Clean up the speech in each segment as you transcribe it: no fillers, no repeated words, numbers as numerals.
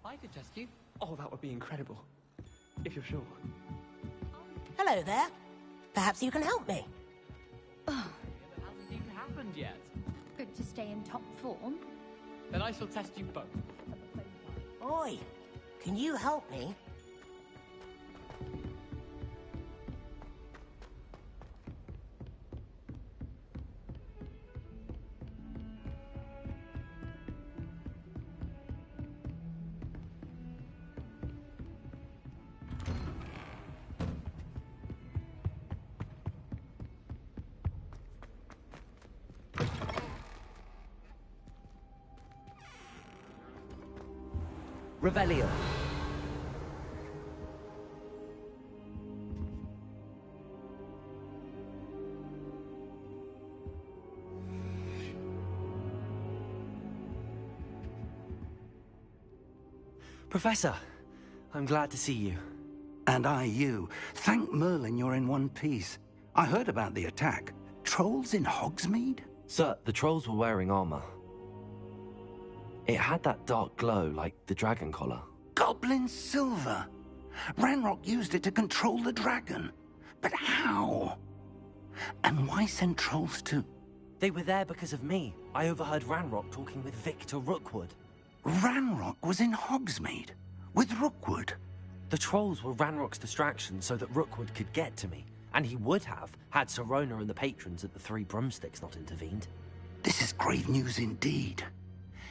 I could test you. Oh, that would be incredible. If you're sure. Hello there. Perhaps you can help me. It hasn't even happened yet. Good to stay in top form. Then I shall test you both. Oi, can you help me? Revelio. Professor, I'm glad to see you. And I you. Thank Merlin you're in one piece. I heard about the attack. Trolls in Hogsmeade? Sir, the trolls were wearing armor. It had that dark glow like the dragon collar. Goblin silver. Ranrock used it to control the dragon. But how? And why send trolls to... They were there because of me. I overheard Ranrock talking with Victor Rookwood. Ranrock was in Hogsmeade? With Rookwood? The trolls were Ranrock's distraction so that Rookwood could get to me. And he would have, had Sirona and the patrons at the Three Broomsticks not intervened. This is grave news indeed.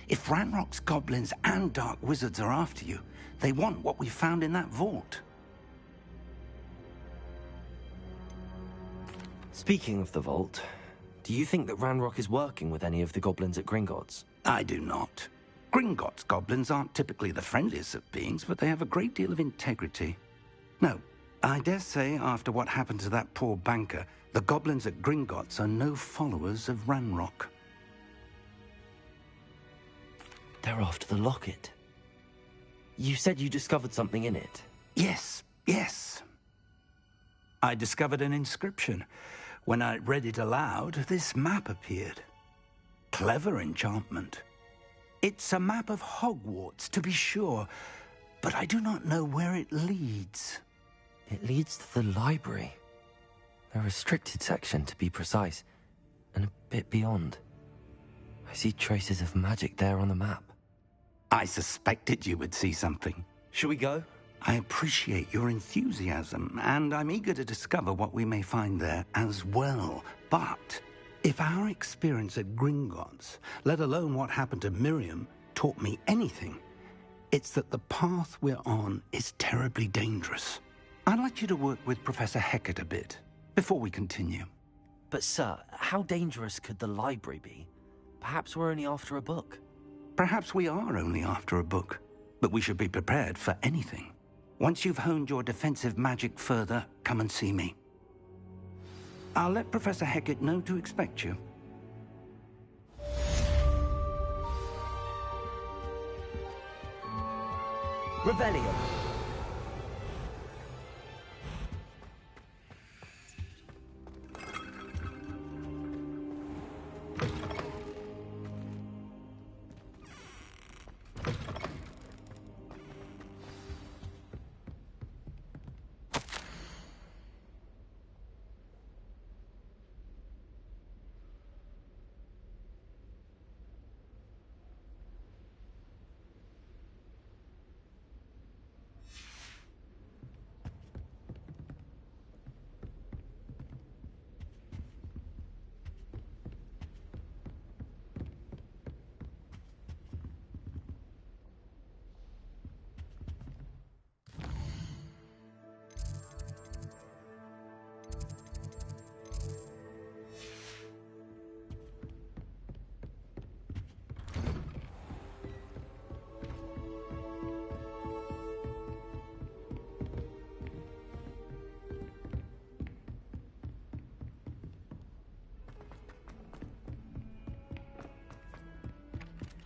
If Ranrock's goblins and dark wizards are after you, they want what we found in that vault. Speaking of the vault, do you think that Ranrock is working with any of the goblins at Gringotts? I do not. Gringotts goblins aren't typically the friendliest of beings, but they have a great deal of integrity. No, I dare say after what happened to that poor banker, the goblins at Gringotts are no followers of Ranrock. They're after the locket. You said you discovered something in it. Yes. I discovered an inscription. When I read it aloud, this map appeared. Clever enchantment. It's a map of Hogwarts, to be sure, but I do not know where it leads. It leads to the library. A restricted section, to be precise, and a bit beyond. I see traces of magic there on the map. I suspected you would see something. Shall we go? I appreciate your enthusiasm, and I'm eager to discover what we may find there as well. But if our experience at Gringotts, let alone what happened to Miriam, taught me anything, it's that the path we're on is terribly dangerous. I'd like you to work with Professor Hecat a bit before we continue. But sir, how dangerous could the library be? Perhaps we're only after a book. Perhaps we are only after a book, but we should be prepared for anything. Once you've honed your defensive magic further, come and see me. I'll let Professor Hecat know to expect you. Revelio.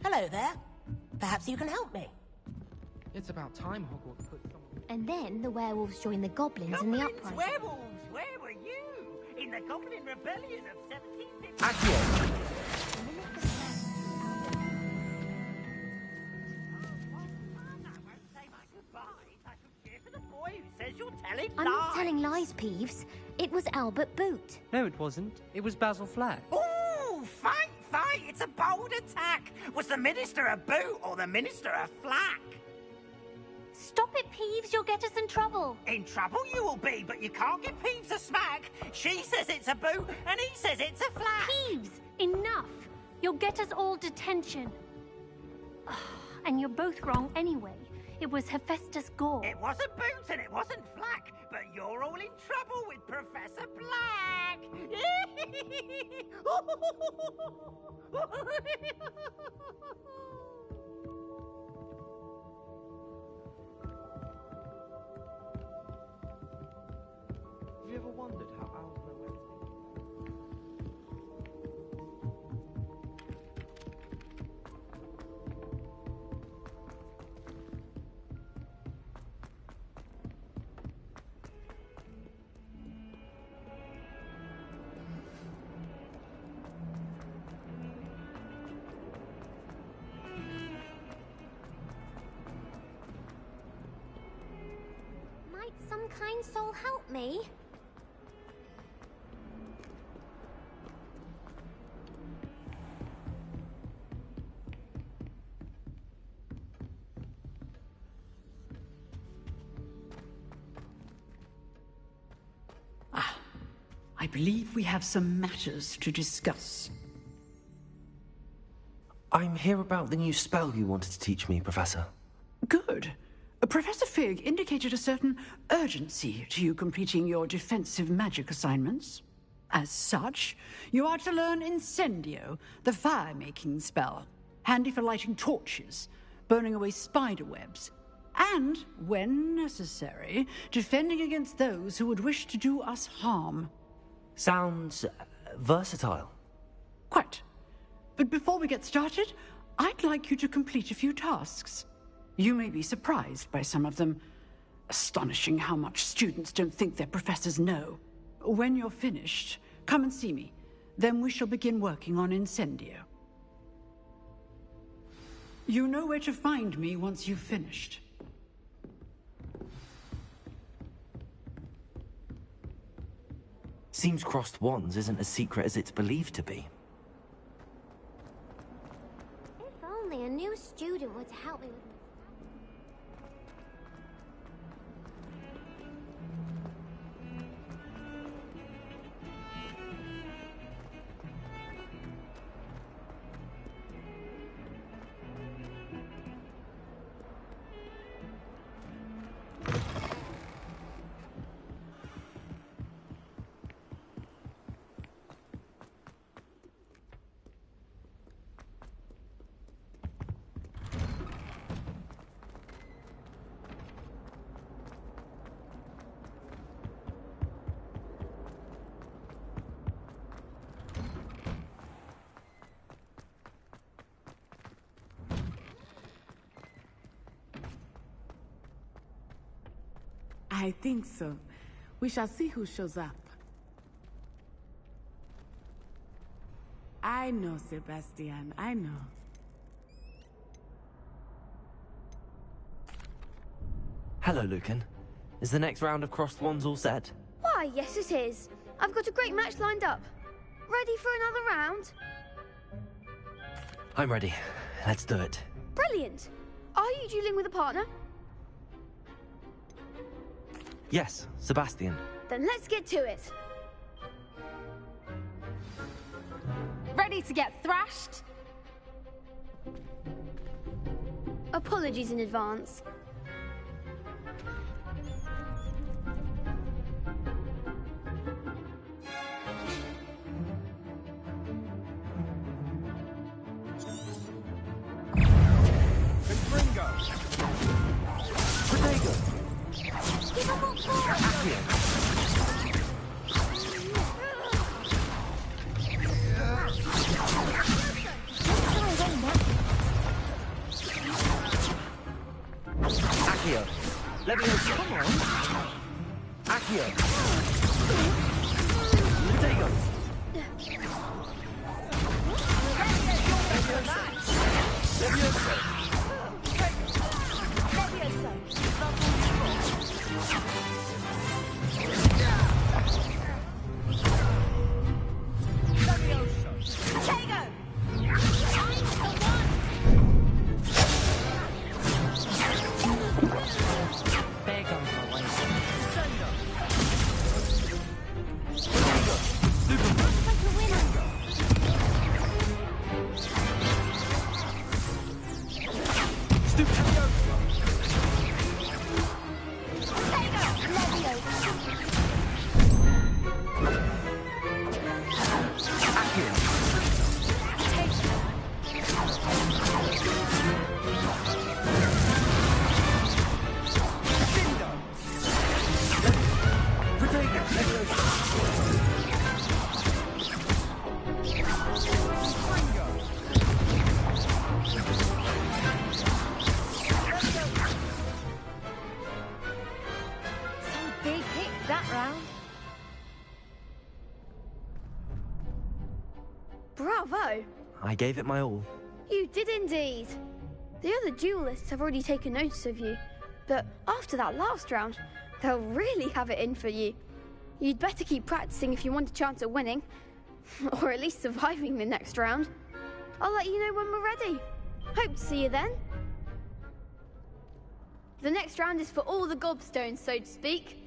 Hello there. Perhaps you can help me. It's about time Hogwarts put someone... And then the werewolves joined the goblins in the uprising. Werewolves! Where were you? In the Goblin Rebellion of 1750... Accio! telling I'm lies. not telling lies, Peeves. It was Albert Boot. No, it wasn't. It was Basil Flack. Ooh, fight! It's a bold attack. Was the Minister a boot or the Minister a flack? Stop it, Peeves. You'll get us in trouble. In trouble you will be, but you can't give Peeves a smack. She says it's a boot, and he says it's a flack. Peeves, enough. You'll get us all detention. And you're both wrong anyway. It was Hephaestus Gore. It wasn't boot and it wasn't flack, but you're all in trouble with Professor Black. Have you ever wondered how Alpha went? Might some kind soul help me? I believe we have some matters to discuss. I'm here about the new spell you wanted to teach me, Professor. Good. Professor Fig indicated a certain urgency to you completing your defensive magic assignments. As such, you are to learn Incendio, the fire-making spell, handy for lighting torches, burning away spider webs, and, when necessary, defending against those who would wish to do us harm. Sounds versatile. Quite. But before we get started, I'd like you to complete a few tasks. You may be surprised by some of them. Astonishing how much students don't think their professors know. When you're finished, come and see me. Then we shall begin working on Incendio. You know where to find me once you've finished. Seems crossed wands isn't as secret as it's believed to be. If only a new student were to help me with my I think so. We shall see who shows up. I know, Sebastian, I know. Hello, Lucan. Is the next round of crossed wands all set? Why, yes it is. I've got a great match lined up. Ready for another round? I'm ready. Let's do it. Brilliant. Are you dueling with a partner? Yes, Sebastian. Then let's get to it. Ready to get thrashed? Apologies in advance. Accio. Leviosa. Come on. Accio. Leviosa. Leviosa. Bravo! I gave it my all. You did indeed. The other duelists have already taken notice of you, but after that last round, they'll really have it in for you. You'd better keep practicing if you want a chance at winning, or at least surviving the next round. I'll let you know when we're ready. Hope to see you then. The next round is for all the gobstones, so to speak.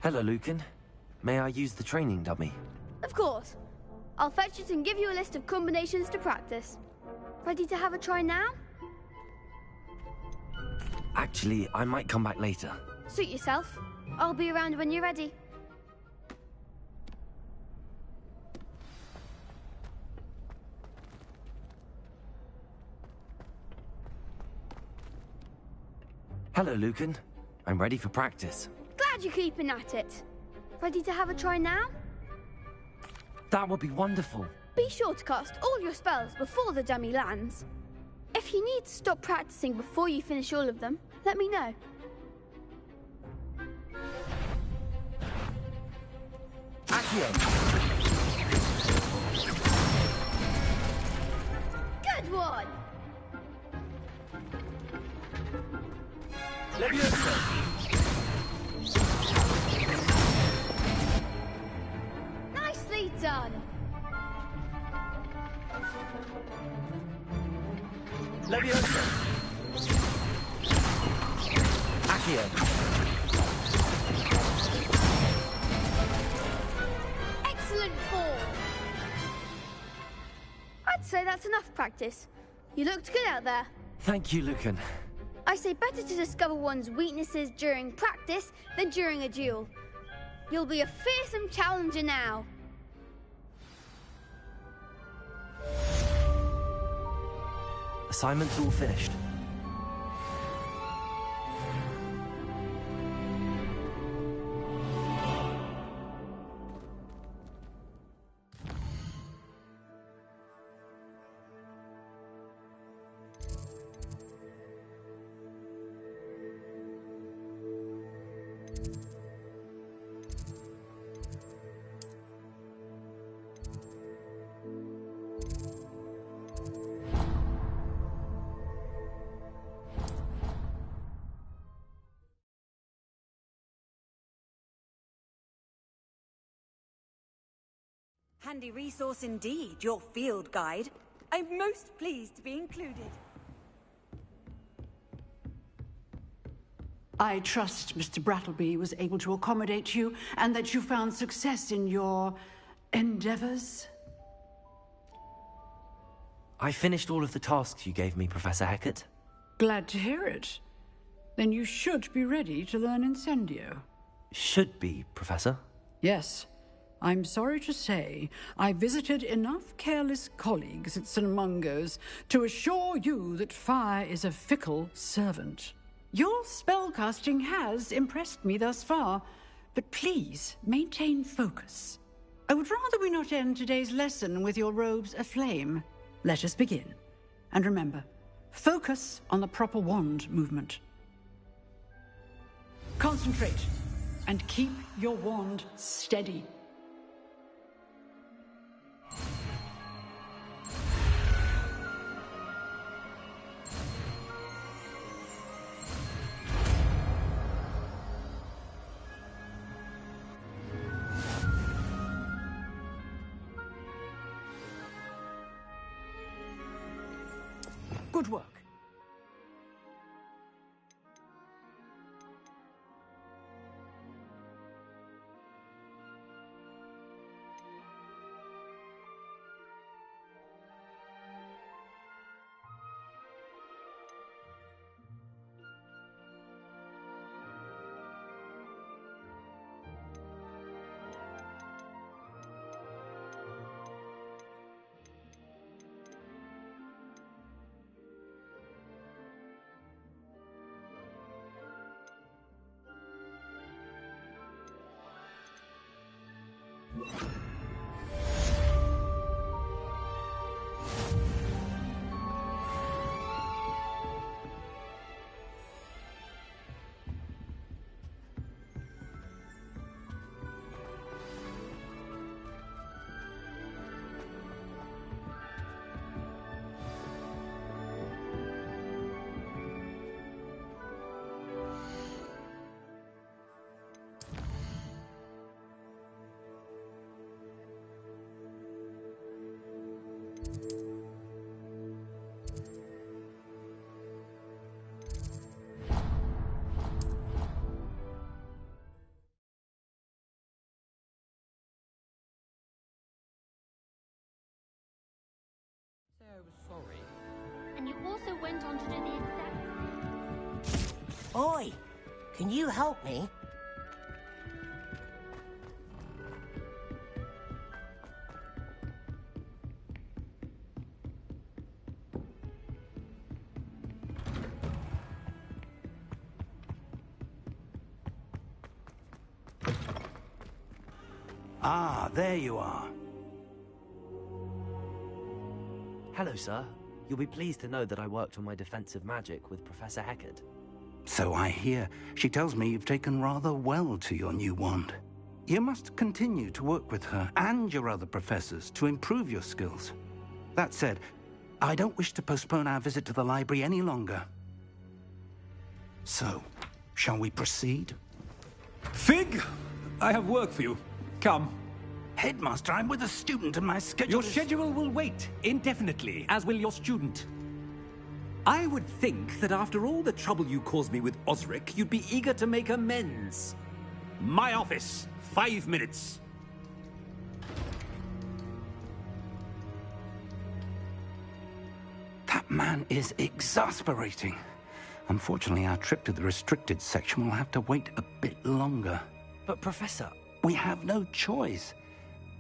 Hello, Lucan. May I use the training dummy? Of course. I'll fetch it and give you a list of combinations to practice. Ready to have a try now? Actually, I might come back later. Suit yourself. I'll be around when you're ready. Hello, Lucan. I'm ready for practice. Glad you're keeping at it. Ready to have a try now? That would be wonderful. Be sure to cast all your spells before the dummy lands. If you need to stop practicing before you finish all of them, let me know. Accio! Good one! Leviosa! Nicely done! Leviosa! Accio! Excellent form! I'd say that's enough practice. You looked good out there. Thank you, Lucan. I say better to discover one's weaknesses during practice than during a duel. You'll be a fearsome challenger now. Assignment's all finished. Handy resource indeed, your field guide. I'm most pleased to be included. I trust Mr. Brattleby was able to accommodate you and that you found success in your endeavors. I finished all of the tasks you gave me, Professor Hecat. Glad to hear it. Then you should be ready to learn Incendio. Should be, Professor. Yes. I'm sorry to say, I visited enough careless colleagues at St. Mungo's to assure you that fire is a fickle servant. Your spellcasting has impressed me thus far, but please maintain focus. I would rather we not end today's lesson with your robes aflame. Let us begin. And remember, focus on the proper wand movement. Concentrate, and keep your wand steady. Good work. I was sorry. And you also went on to do the exact... Oi! Can you help me? Ah, there you are. Hello, sir. You'll be pleased to know that I worked on my defensive magic with Professor Heckard. So I hear. She tells me you've taken rather well to your new wand. You must continue to work with her and your other professors to improve your skills. That said, I don't wish to postpone our visit to the library any longer. So, shall we proceed? Fig! I have work for you. Come. Headmaster, I'm with a student and my schedule Your schedule will wait indefinitely, as will your student. I would think that after all the trouble you caused me with Osric, you'd be eager to make amends. My office, 5 minutes. That man is exasperating. Unfortunately, our trip to the restricted section will have to wait a bit longer. But, Professor... We have no choice.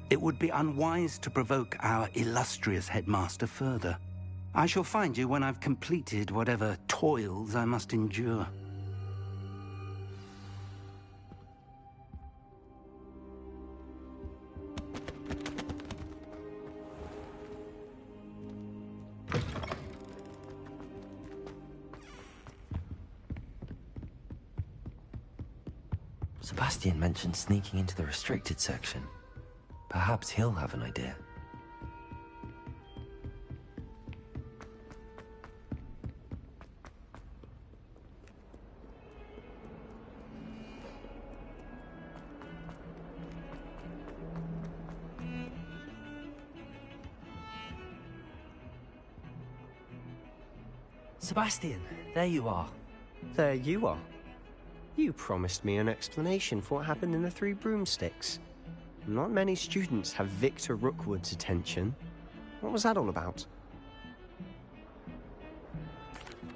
It would be unwise to provoke our illustrious headmaster further. I shall find you when I've completed whatever toils I must endure. Sebastian mentioned sneaking into the restricted section. Perhaps he'll have an idea. Sebastian, there you are. There you are. You promised me an explanation for what happened in the Three Broomsticks. Not many students have Victor Rookwood's attention. What was that all about?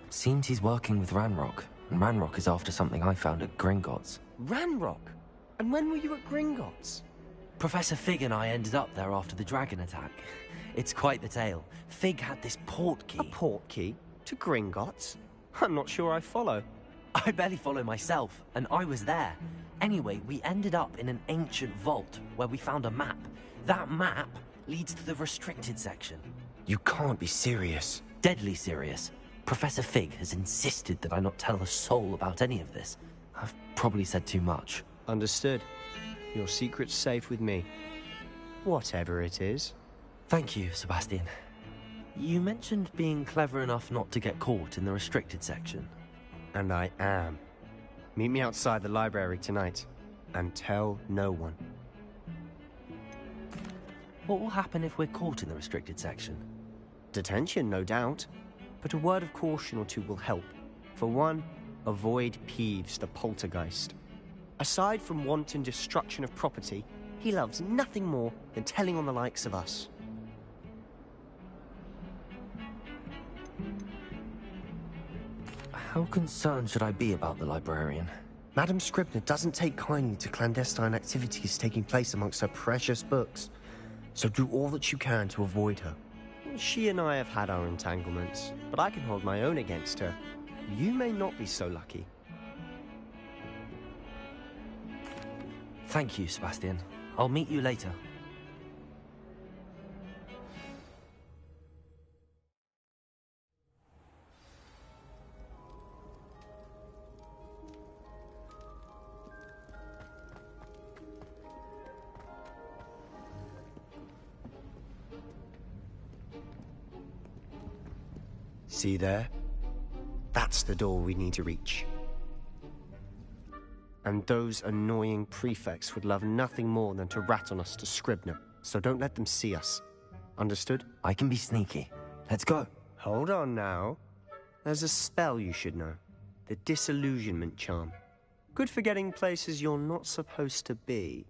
Seems he's working with Ranrock, and Ranrock is after something I found at Gringotts. Ranrock? And when were you at Gringotts? Professor Fig and I ended up there after the dragon attack. It's quite the tale. Fig had this port key. A port key? To Gringotts? I'm not sure I follow. I barely follow myself, and I was there. Anyway, we ended up in an ancient vault where we found a map. That map leads to the restricted section. You can't be serious. Deadly serious. Professor Fig has insisted that I not tell a soul about any of this. I've probably said too much. Understood. Your secret's safe with me. Whatever it is. Thank you, Sebastian. You mentioned being clever enough not to get caught in the restricted section. And I am. Meet me outside the library tonight, and tell no one. What will happen if we're caught in the restricted section? Detention, no doubt. But a word of caution or two will help. For one, avoid Peeves, the poltergeist. Aside from wanton destruction of property, he loves nothing more than telling on the likes of us. How concerned should I be about the librarian? Madame Scribner doesn't take kindly to clandestine activities taking place amongst her precious books. So do all that you can to avoid her. She and I have had our entanglements, but I can hold my own against her. You may not be so lucky. Thank you, Sebastian. I'll meet you later. See there? That's the door we need to reach. And those annoying prefects would love nothing more than to rat on us to Scribner, so don't let them see us. Understood? I can be sneaky. Let's go. Hold on now. There's a spell you should know. The Disillusionment Charm. Good for getting places you're not supposed to be.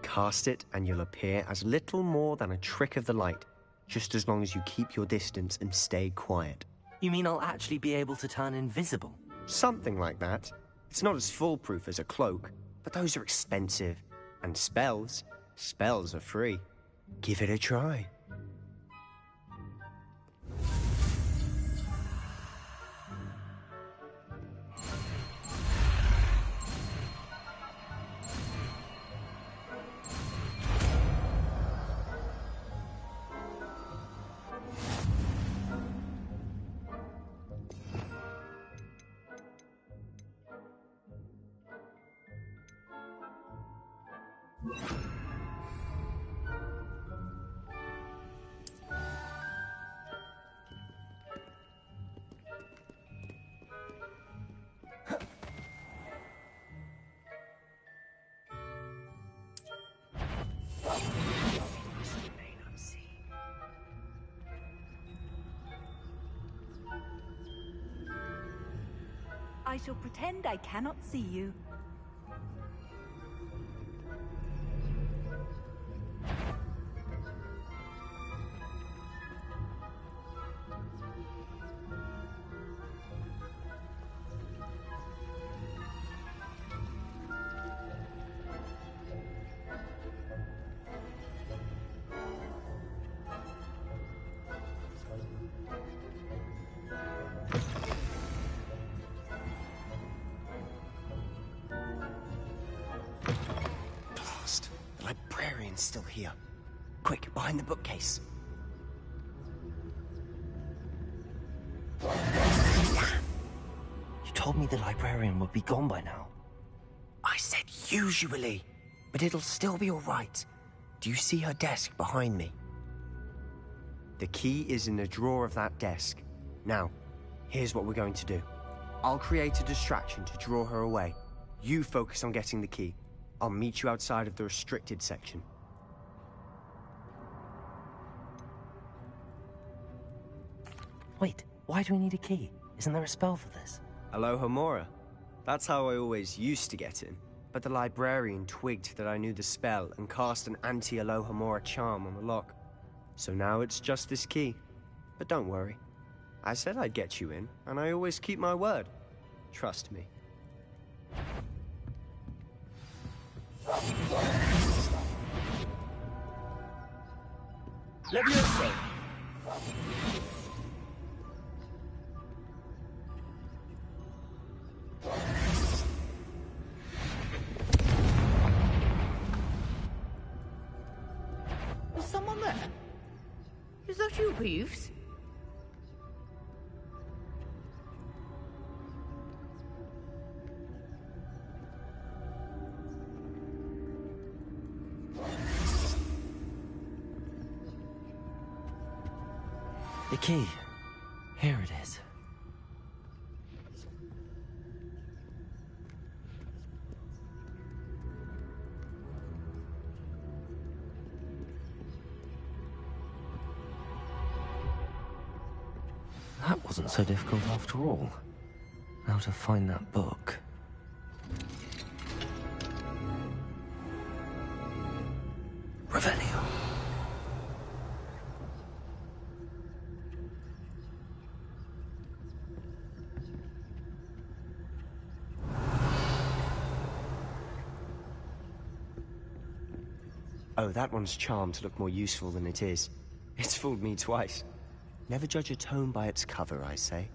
Cast it and you'll appear as little more than a trick of the light, just as long as you keep your distance and stay quiet. You mean I'll actually be able to turn invisible? Something like that. It's not as foolproof as a cloak, but those are expensive. And spells are free. Give it a try. I shall pretend I cannot see you. Still here. Quick, behind the bookcase. You told me the librarian would be gone by now. I said usually, but it'll still be all right. Do you see her desk behind me? The key is in the drawer of that desk. Now, here's what we're going to do. I'll create a distraction to draw her away. You focus on getting the key. I'll meet you outside of the restricted section. Wait, why do we need a key? Isn't there a spell for this? Alohomora. That's how I always used to get in. But the librarian twigged that I knew the spell and cast an anti-Alohomora charm on the lock. So now it's just this key. But don't worry. I said I'd get you in, and I always keep my word. Trust me. Levioso! Is someone there? Is that you, Peeves? The key. Here it is. That wasn't so difficult after all. Now to find that book. Revelio. Oh, that one's charmed to look more useful than it is. It's fooled me twice. Never judge a tome by its cover, I say.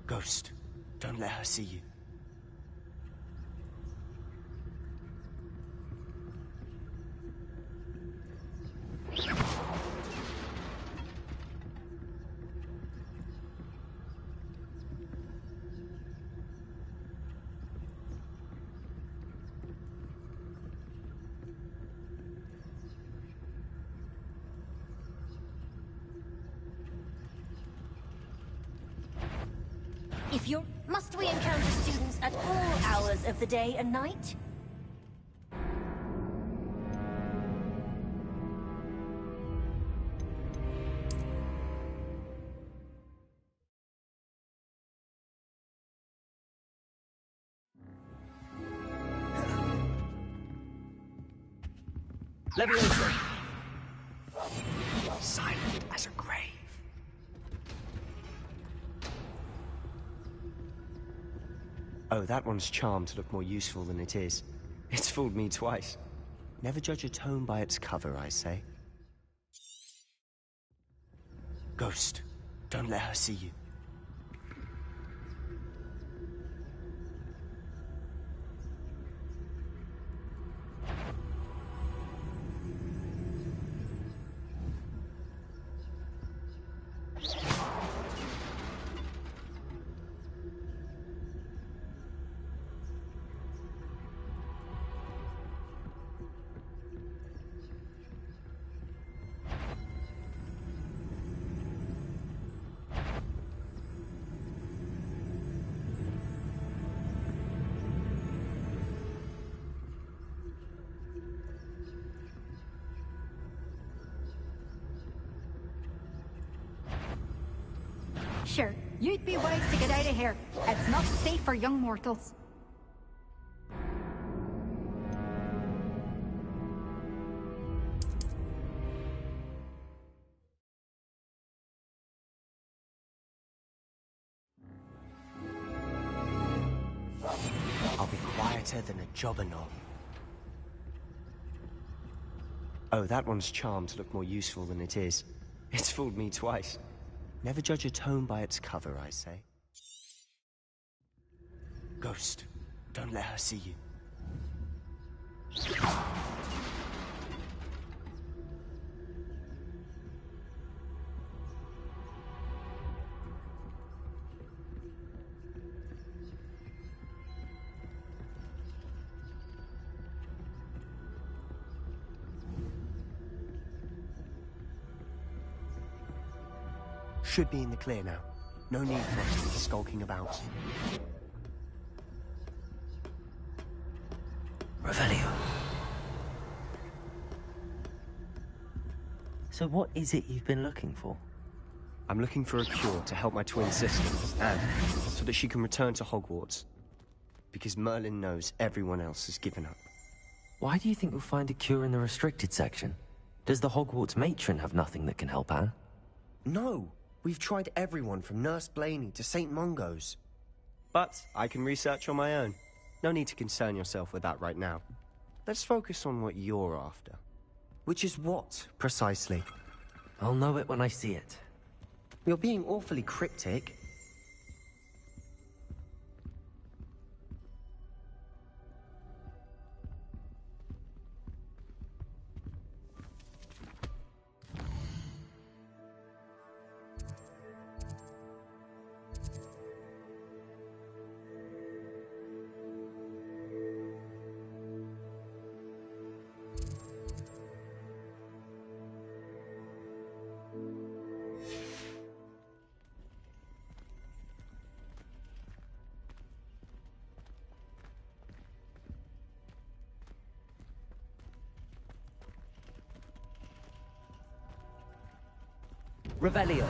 Ghost, don't let her see you. Must we encounter students at all hours of the day and night? Leviosa! Silent as a grave. Oh, that one's charmed to look more useful than it is. It's fooled me twice. Never judge a tome by its cover, I say. Ghost, don't let her see you. Sure, you'd be wise to get out of here. It's not safe for young mortals. I'll be quieter than a jobberknoll. Oh, that one's charmed to look more useful than it is. It's fooled me twice. Never judge a tome by its cover, I say. Ghost, don't let her see you. Should be in the clear now. No need for us to be skulking about. Revelio. So what is it you've been looking for? I'm looking for a cure to help my twin sister, Anne, so that she can return to Hogwarts. Because Merlin knows everyone else has given up. Why do you think we'll find a cure in the restricted section? Does the Hogwarts matron have nothing that can help Anne? No! We've tried everyone from Nurse Blaney to St. Mungo's. But I can research on my own. No need to concern yourself with that right now. Let's focus on what you're after. Which is what, precisely? I'll know it when I see it. You're being awfully cryptic. Revelio.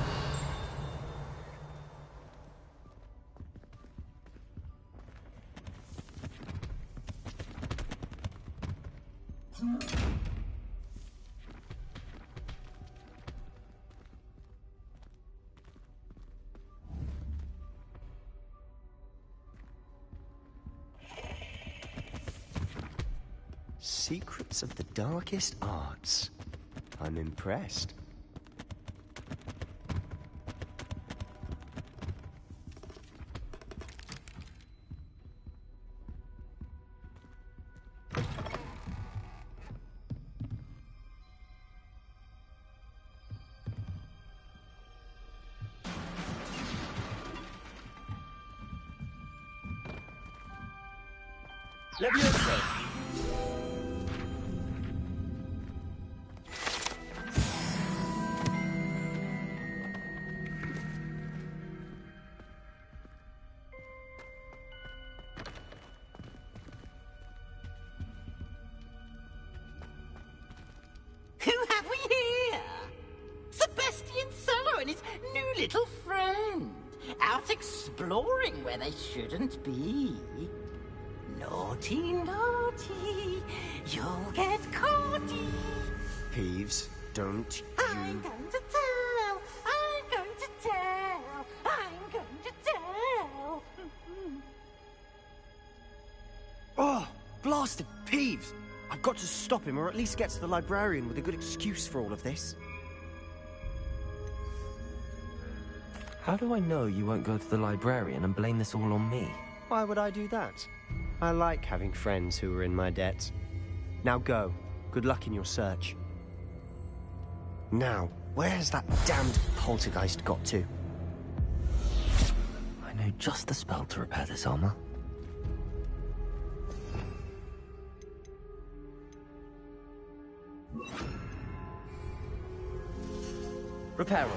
Secrets of the darkest arts. I'm impressed. Levioso! Who have we here? Sebastian Solo and his new little friend. Out exploring where they shouldn't be. Naughty, naughty, you'll get caughty. Peeves, don't I'm going to tell, I'm going to tell, I'm going to tell. Oh, blasted Peeves! I've got to stop him, or at least get to the librarian with a good excuse for all of this. How do I know you won't go to the librarian and blame this all on me? Why would I do that? I like having friends who are in my debt. Now go. Good luck in your search. Now, where's that damned poltergeist got to? I know just the spell to repair this armor. Reparo.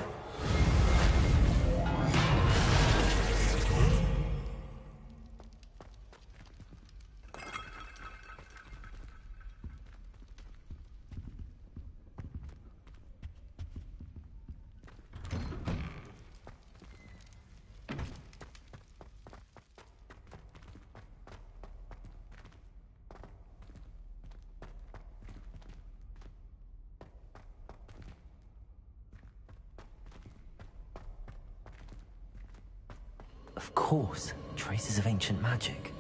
Of course, traces of ancient magic.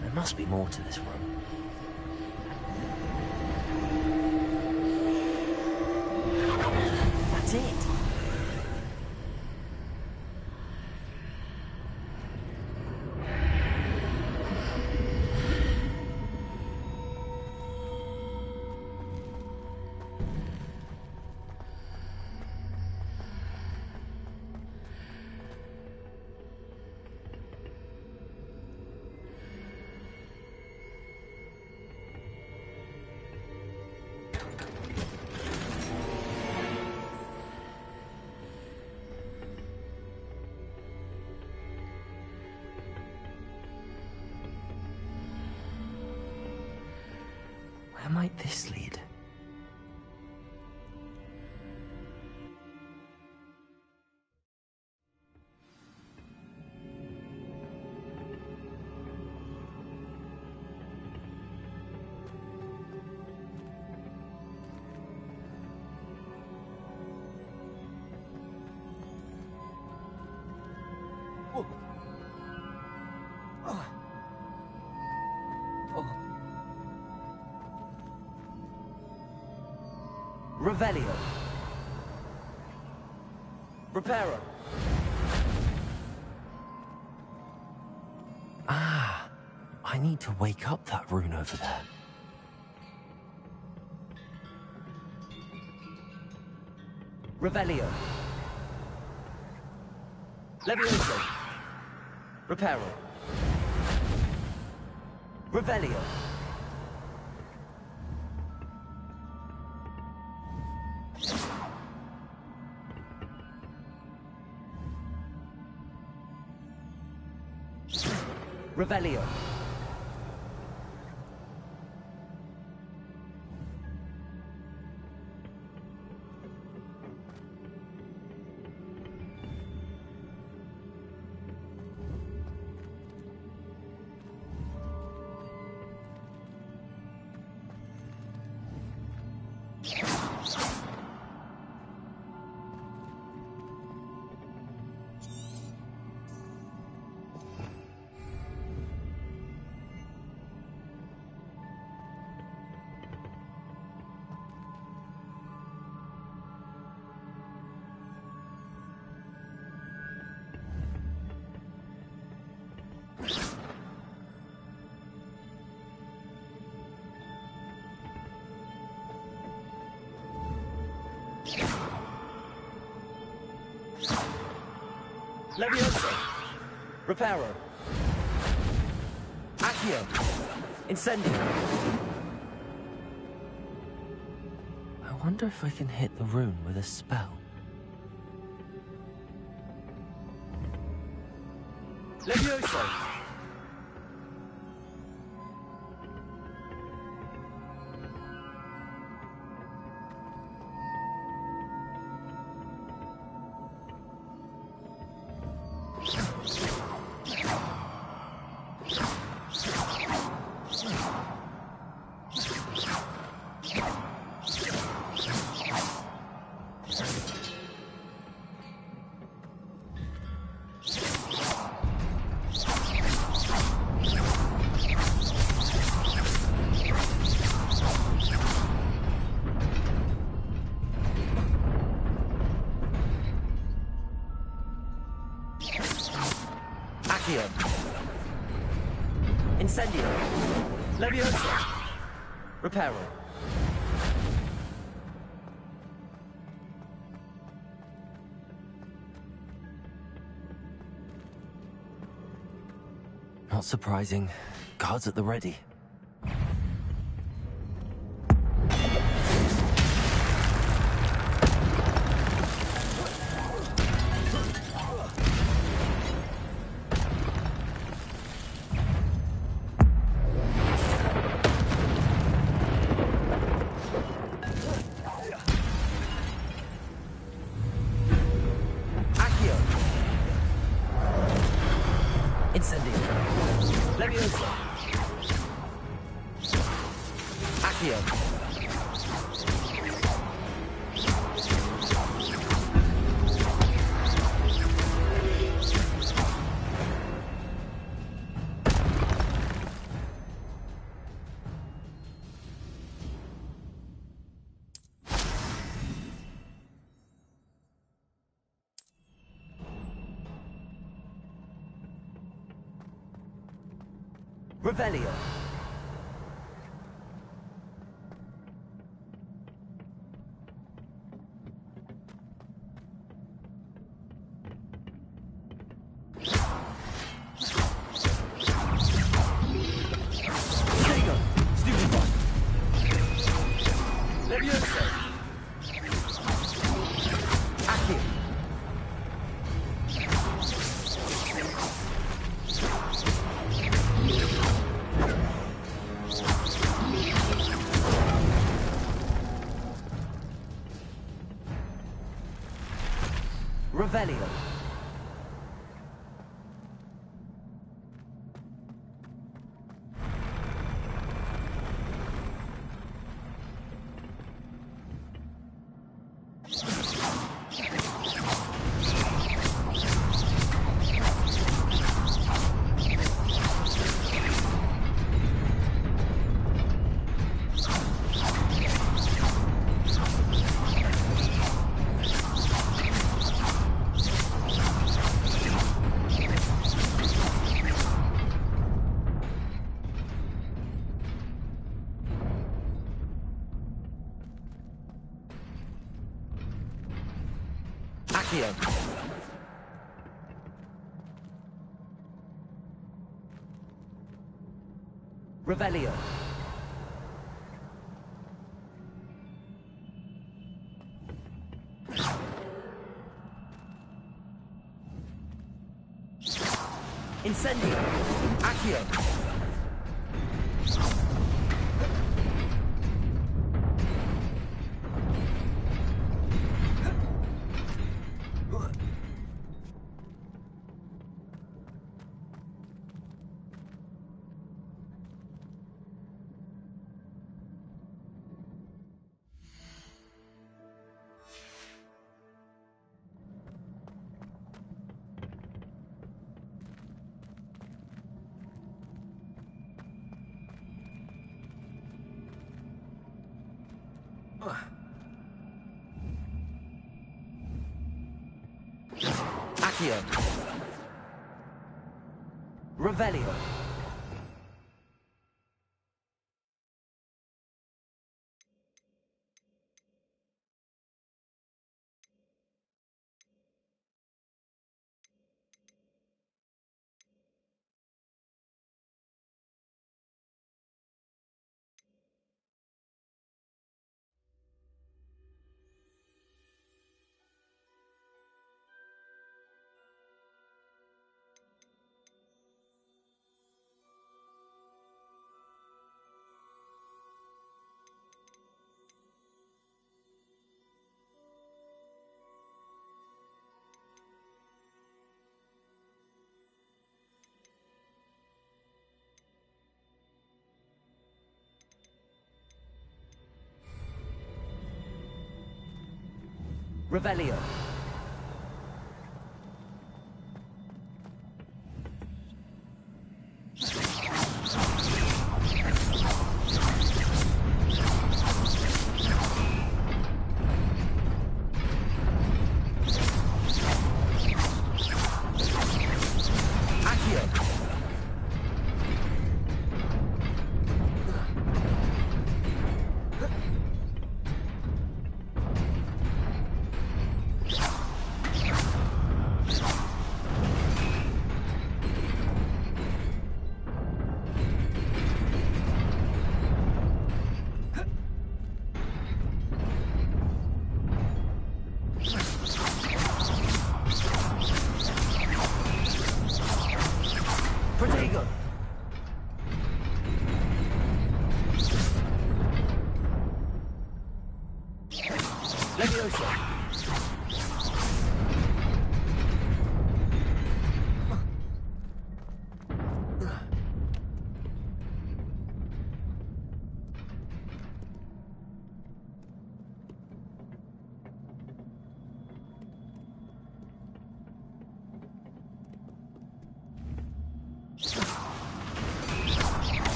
There must be more to this room. That's it! Where might this lead? Revelio. Reparo. Ah, I need to wake up that rune over there. Revelio. Levioso. Reparo. Revelio. Revelio. Levioso. Reparo. Accio! Incendio! I wonder if I can hit the rune with a spell. Levioso! Accio. Incendio. Leviosa. Reparo. Not surprising. Guards at the ready. Incendio. Leviosa. Accio. Revelio. Diego. Stupid one. Levioso. Accio. Revelio. Accio. Revelio. Incendio. Accio. Accio. Revelio. Revelio.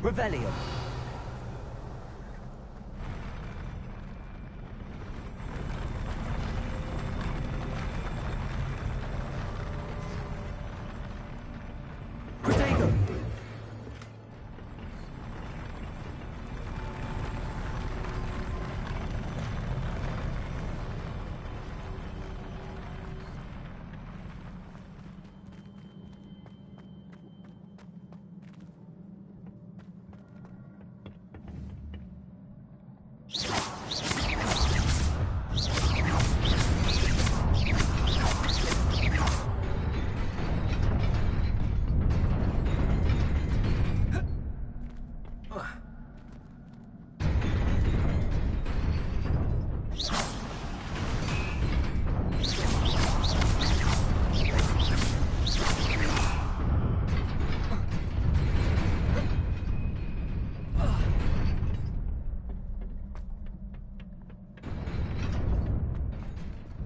Revelio. Protego.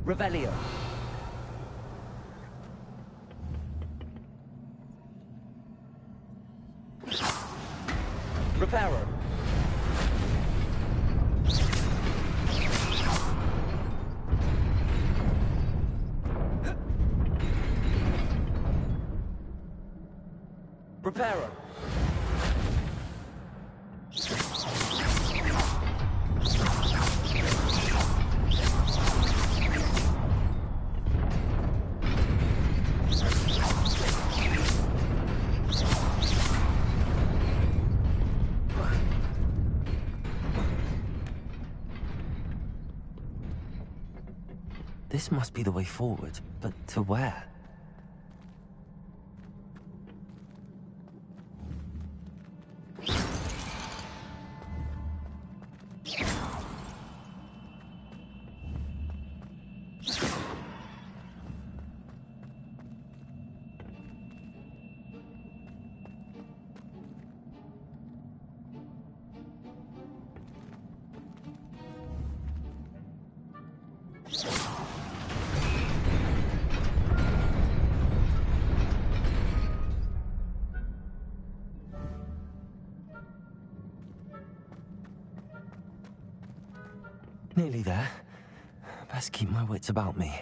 Revelio. Reparo. Reparo. This must be the way forward, but to where? Nearly there. Best keep my wits about me.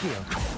Accio.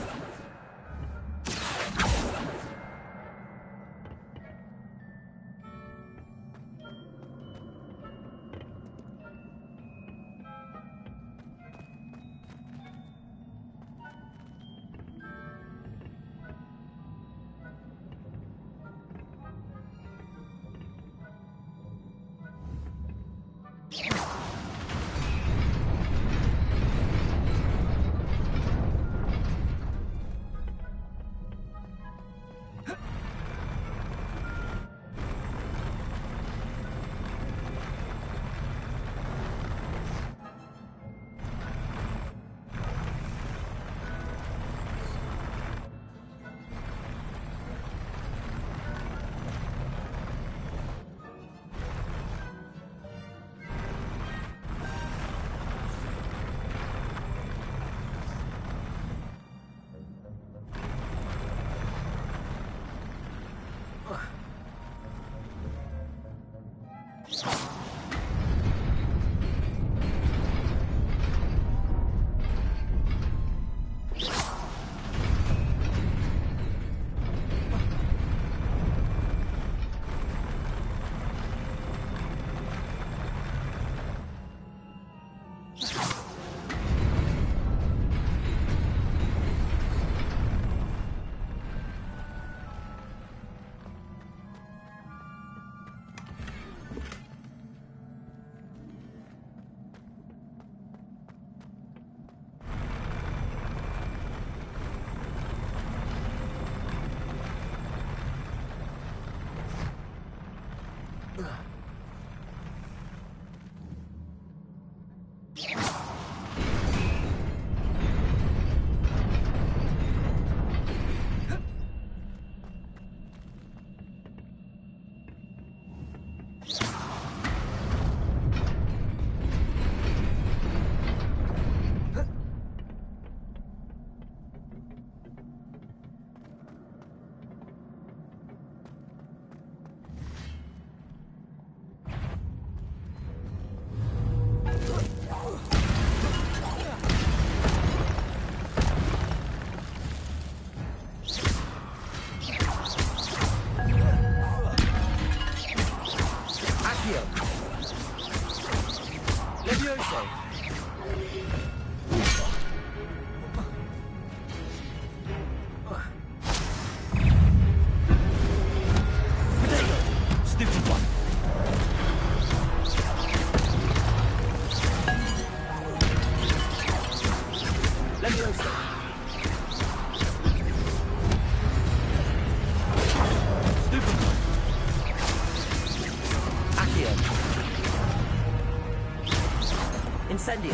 Incendio.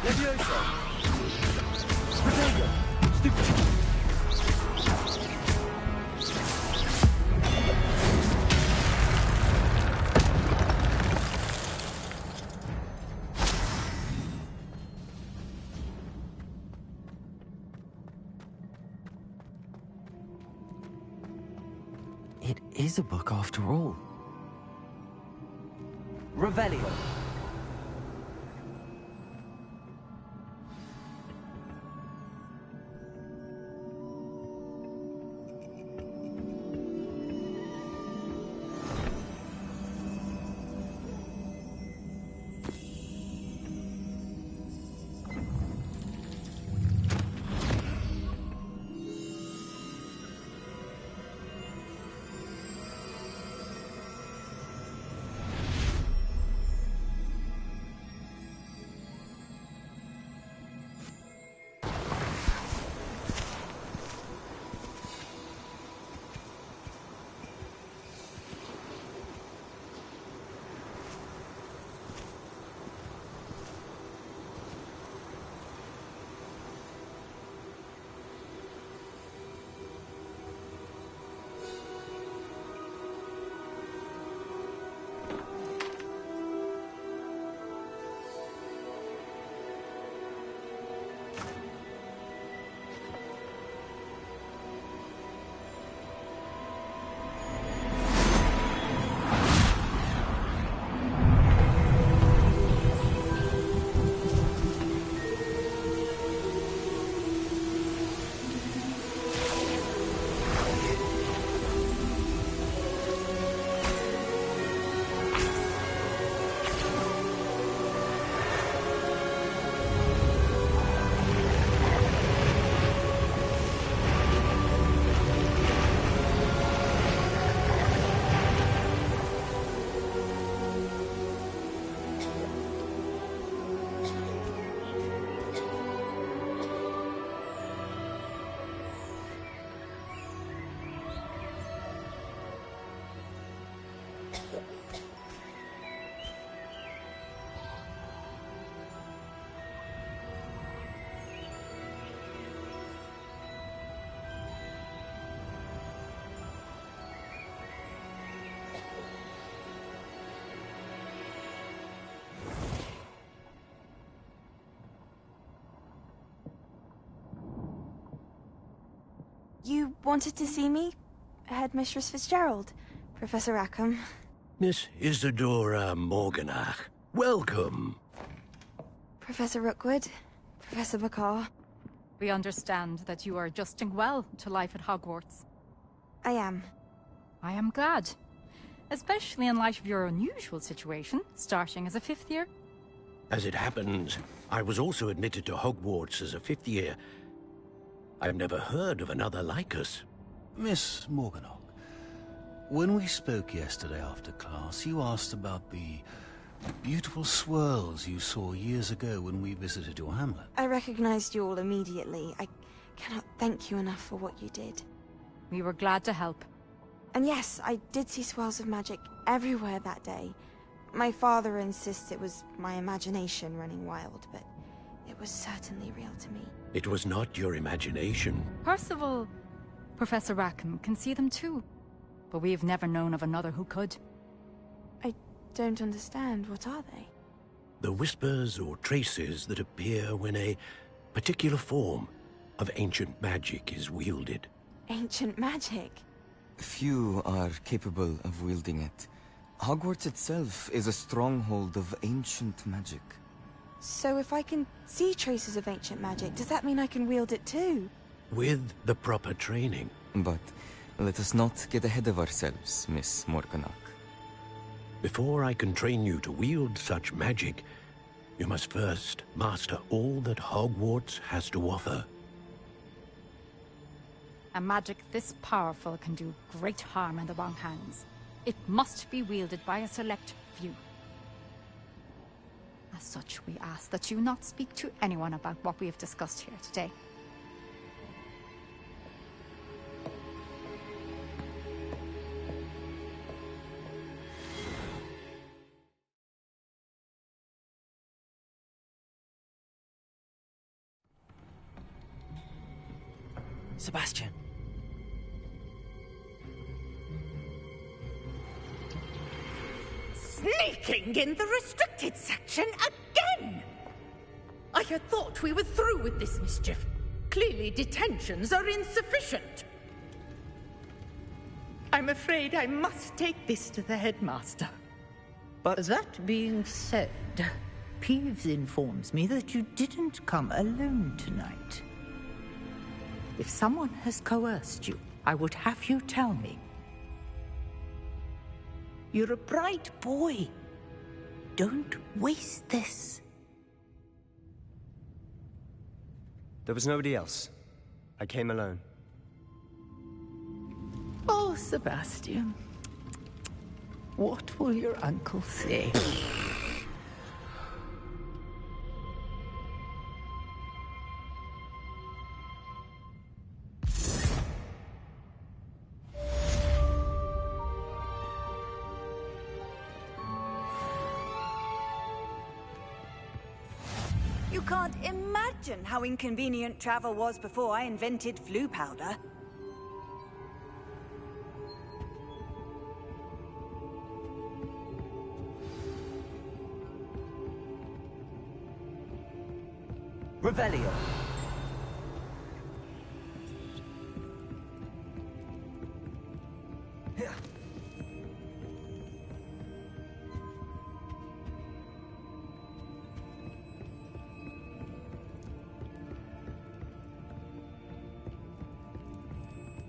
Levioso. Protego. Stupid. It is a book after all. Revelio. You wanted to see me? Headmistress Fitzgerald, Professor Rackham. Miss Isadora Morganach, welcome. Professor Rookwood, Professor Bakar. We understand that you are adjusting well to life at Hogwarts. I am. I am glad. Especially in light of your unusual situation, starting as a 5th year. As it happens, I was also admitted to Hogwarts as a 5th year. I've never heard of another like us. Miss Morganach, when we spoke yesterday after class, you asked about the beautiful swirls you saw years ago when we visited your hamlet. I recognized you all immediately. I cannot thank you enough for what you did. We were glad to help. And yes, I did see swirls of magic everywhere that day. My father insists it was my imagination running wild, but it was certainly real to me. It was not your imagination. Percival, Professor Rackham can see them too. But we have never known of another who could. I don't understand. What are they? The whispers or traces that appear when a particular form of ancient magic is wielded. Ancient magic? Few are capable of wielding it. Hogwarts itself is a stronghold of ancient magic. So if I can see traces of ancient magic, does that mean I can wield it too? With the proper training. But let us not get ahead of ourselves, Miss Morganach. Before I can train you to wield such magic, you must first master all that Hogwarts has to offer. A magic this powerful can do great harm in the wrong hands. It must be wielded by a select few. As such, we ask that you not speak to anyone about what we have discussed here today. Sebastian. Sneaking in the restricted section again! I had thought we were through with this mischief. Clearly detentions are insufficient. I'm afraid I must take this to the headmaster. But that being said, Peeves informs me that you didn't come alone tonight. If someone has coerced you, I would have you tell me. You're a bright boy. Don't waste this. There was nobody else. I came alone. Oh, Sebastian. What will your uncle say? You can't imagine how inconvenient travel was before I invented flu powder. Revelio.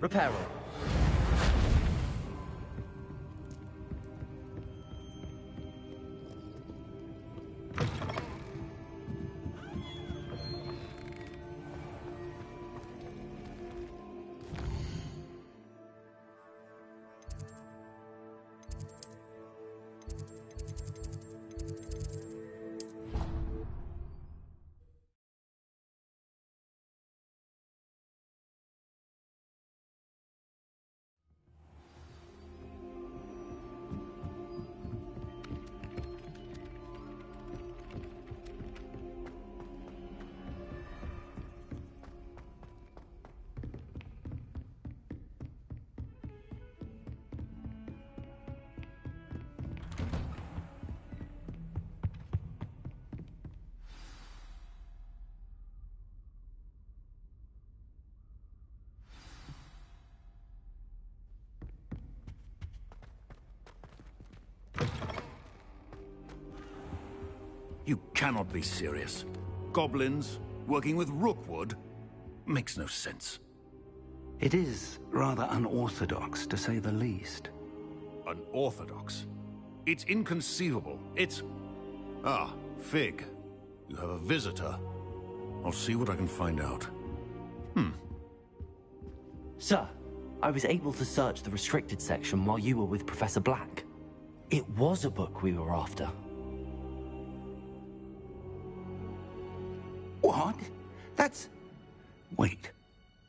Reparo. You cannot be serious. Goblins, working with Rookwood? Makes no sense. It is rather unorthodox, to say the least. Unorthodox? It's inconceivable. It's... Ah, Fig. You have a visitor. I'll see what I can find out. Sir, I was able to search the restricted section while you were with Professor Black. It was a book we were after. What? That's... Wait.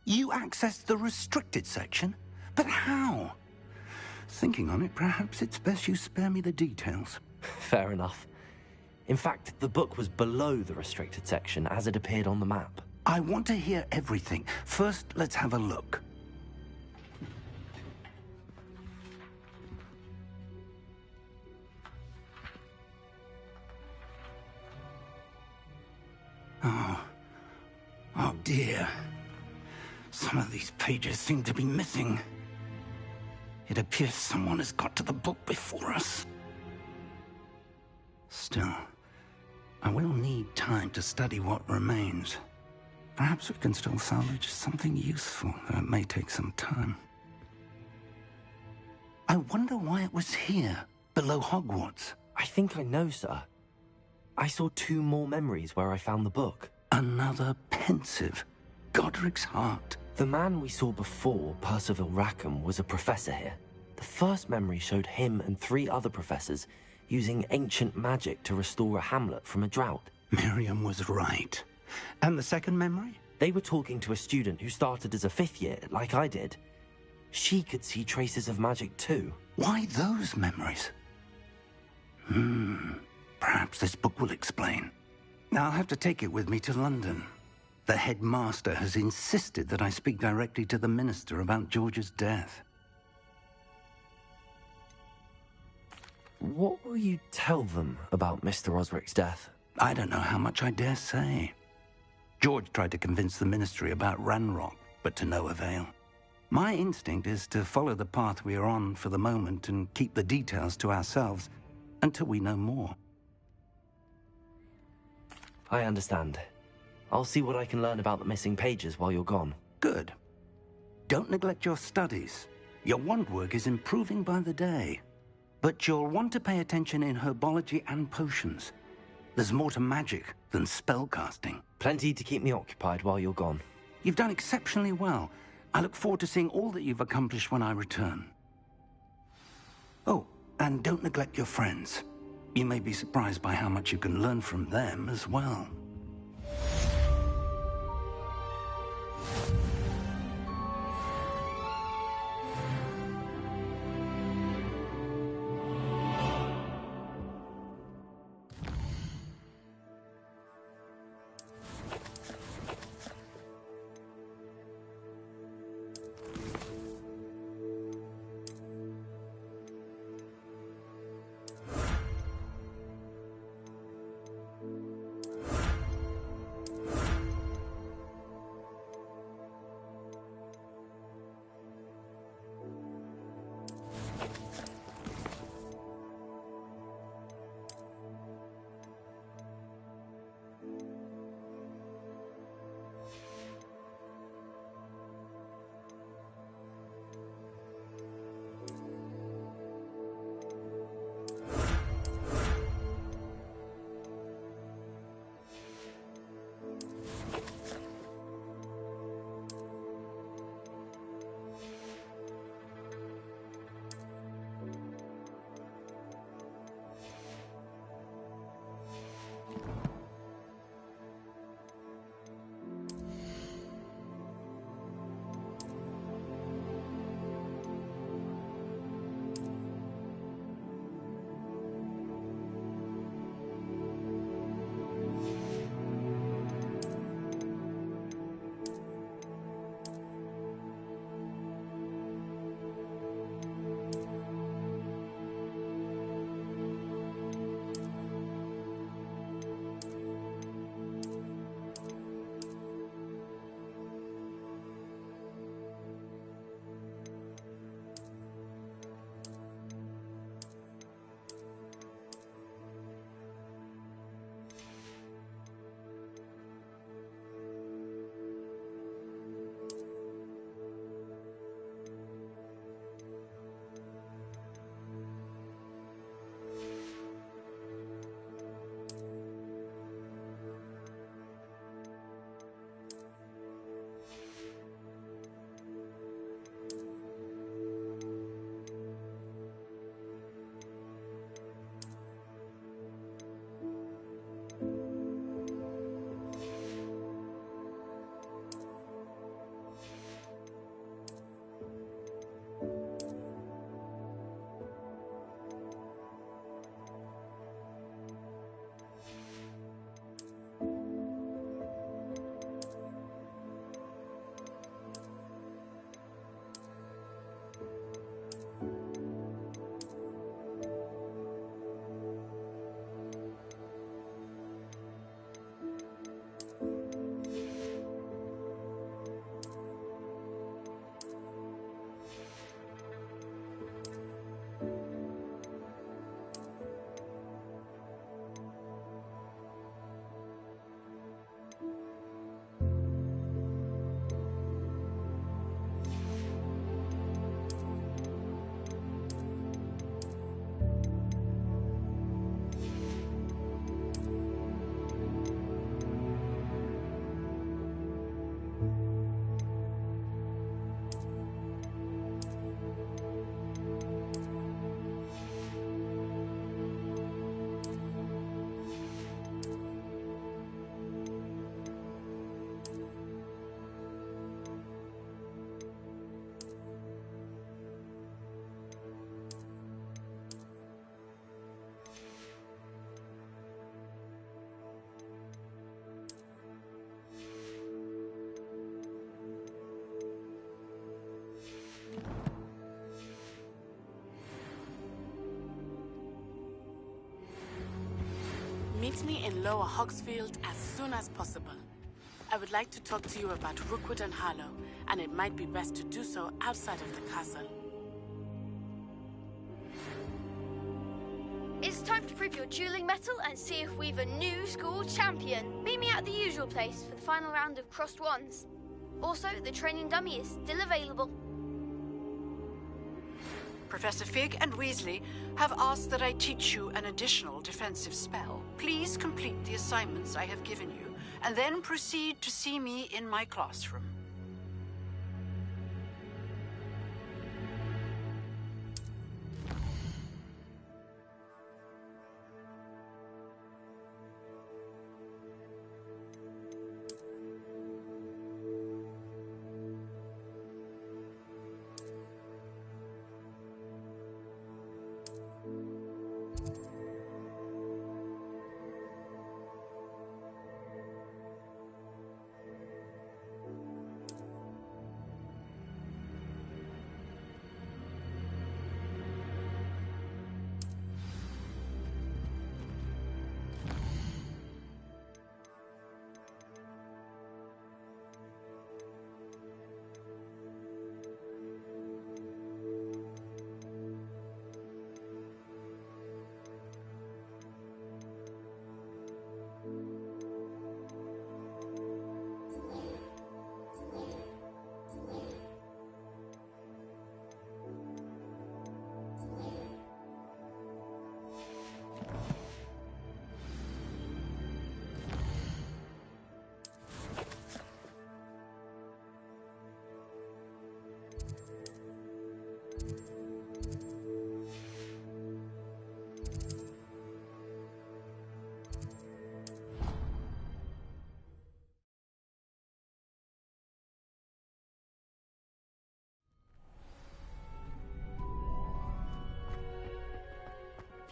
You accessed the restricted section? But how? Thinking on it, perhaps it's best you spare me the details. Fair enough. In fact, the book was below the restricted section as it appeared on the map. I want to hear everything. First, let's have a look. Oh dear. Some of these pages seem to be missing. It appears someone has got to the book before us. Still, I will need time to study what remains. Perhaps we can still salvage something useful, though it may take some time. I wonder why it was here, below Hogwarts. I think I know, sir. I saw 2 more memories where I found the book. Another pensive. Godric's heart. The man we saw before, Percival Rackham, was a professor here. The first memory showed him and 3 other professors using ancient magic to restore a hamlet from a drought. Miriam was right. And the second memory? They were talking to a student who started as a 5th year, like I did. She could see traces of magic too. Why those memories? Perhaps this book will explain. I'll have to take it with me to London. The headmaster has insisted that I speak directly to the minister about George's death. What will you tell them about Mr. Osric's death? I don't know how much I dare say. George tried to convince the ministry about Ranrock, but to no avail. My instinct is to follow the path we are on for the moment and keep the details to ourselves until we know more. I understand. I'll see what I can learn about the missing pages while you're gone. Good. Don't neglect your studies. Your wand work is improving by the day. But you'll want to pay attention in herbology and potions. There's more to magic than spellcasting. Plenty to keep me occupied while you're gone. You've done exceptionally well. I look forward to seeing all that you've accomplished when I return. Oh, and don't neglect your friends. You may be surprised by how much you can learn from them as well. Meet me in Lower Hogsfield as soon as possible. I would like to talk to you about Rookwood and Harlow, and it might be best to do so outside of the castle. It's time to prove your dueling mettle and see if we've a new school champion. Meet me at the usual place for the final round of crossed wands. Also, the training dummy is still available. Professor Fig and Weasley have asked that I teach you an additional defensive spell. Please complete the assignments I have given you, and then proceed to see me in my classroom.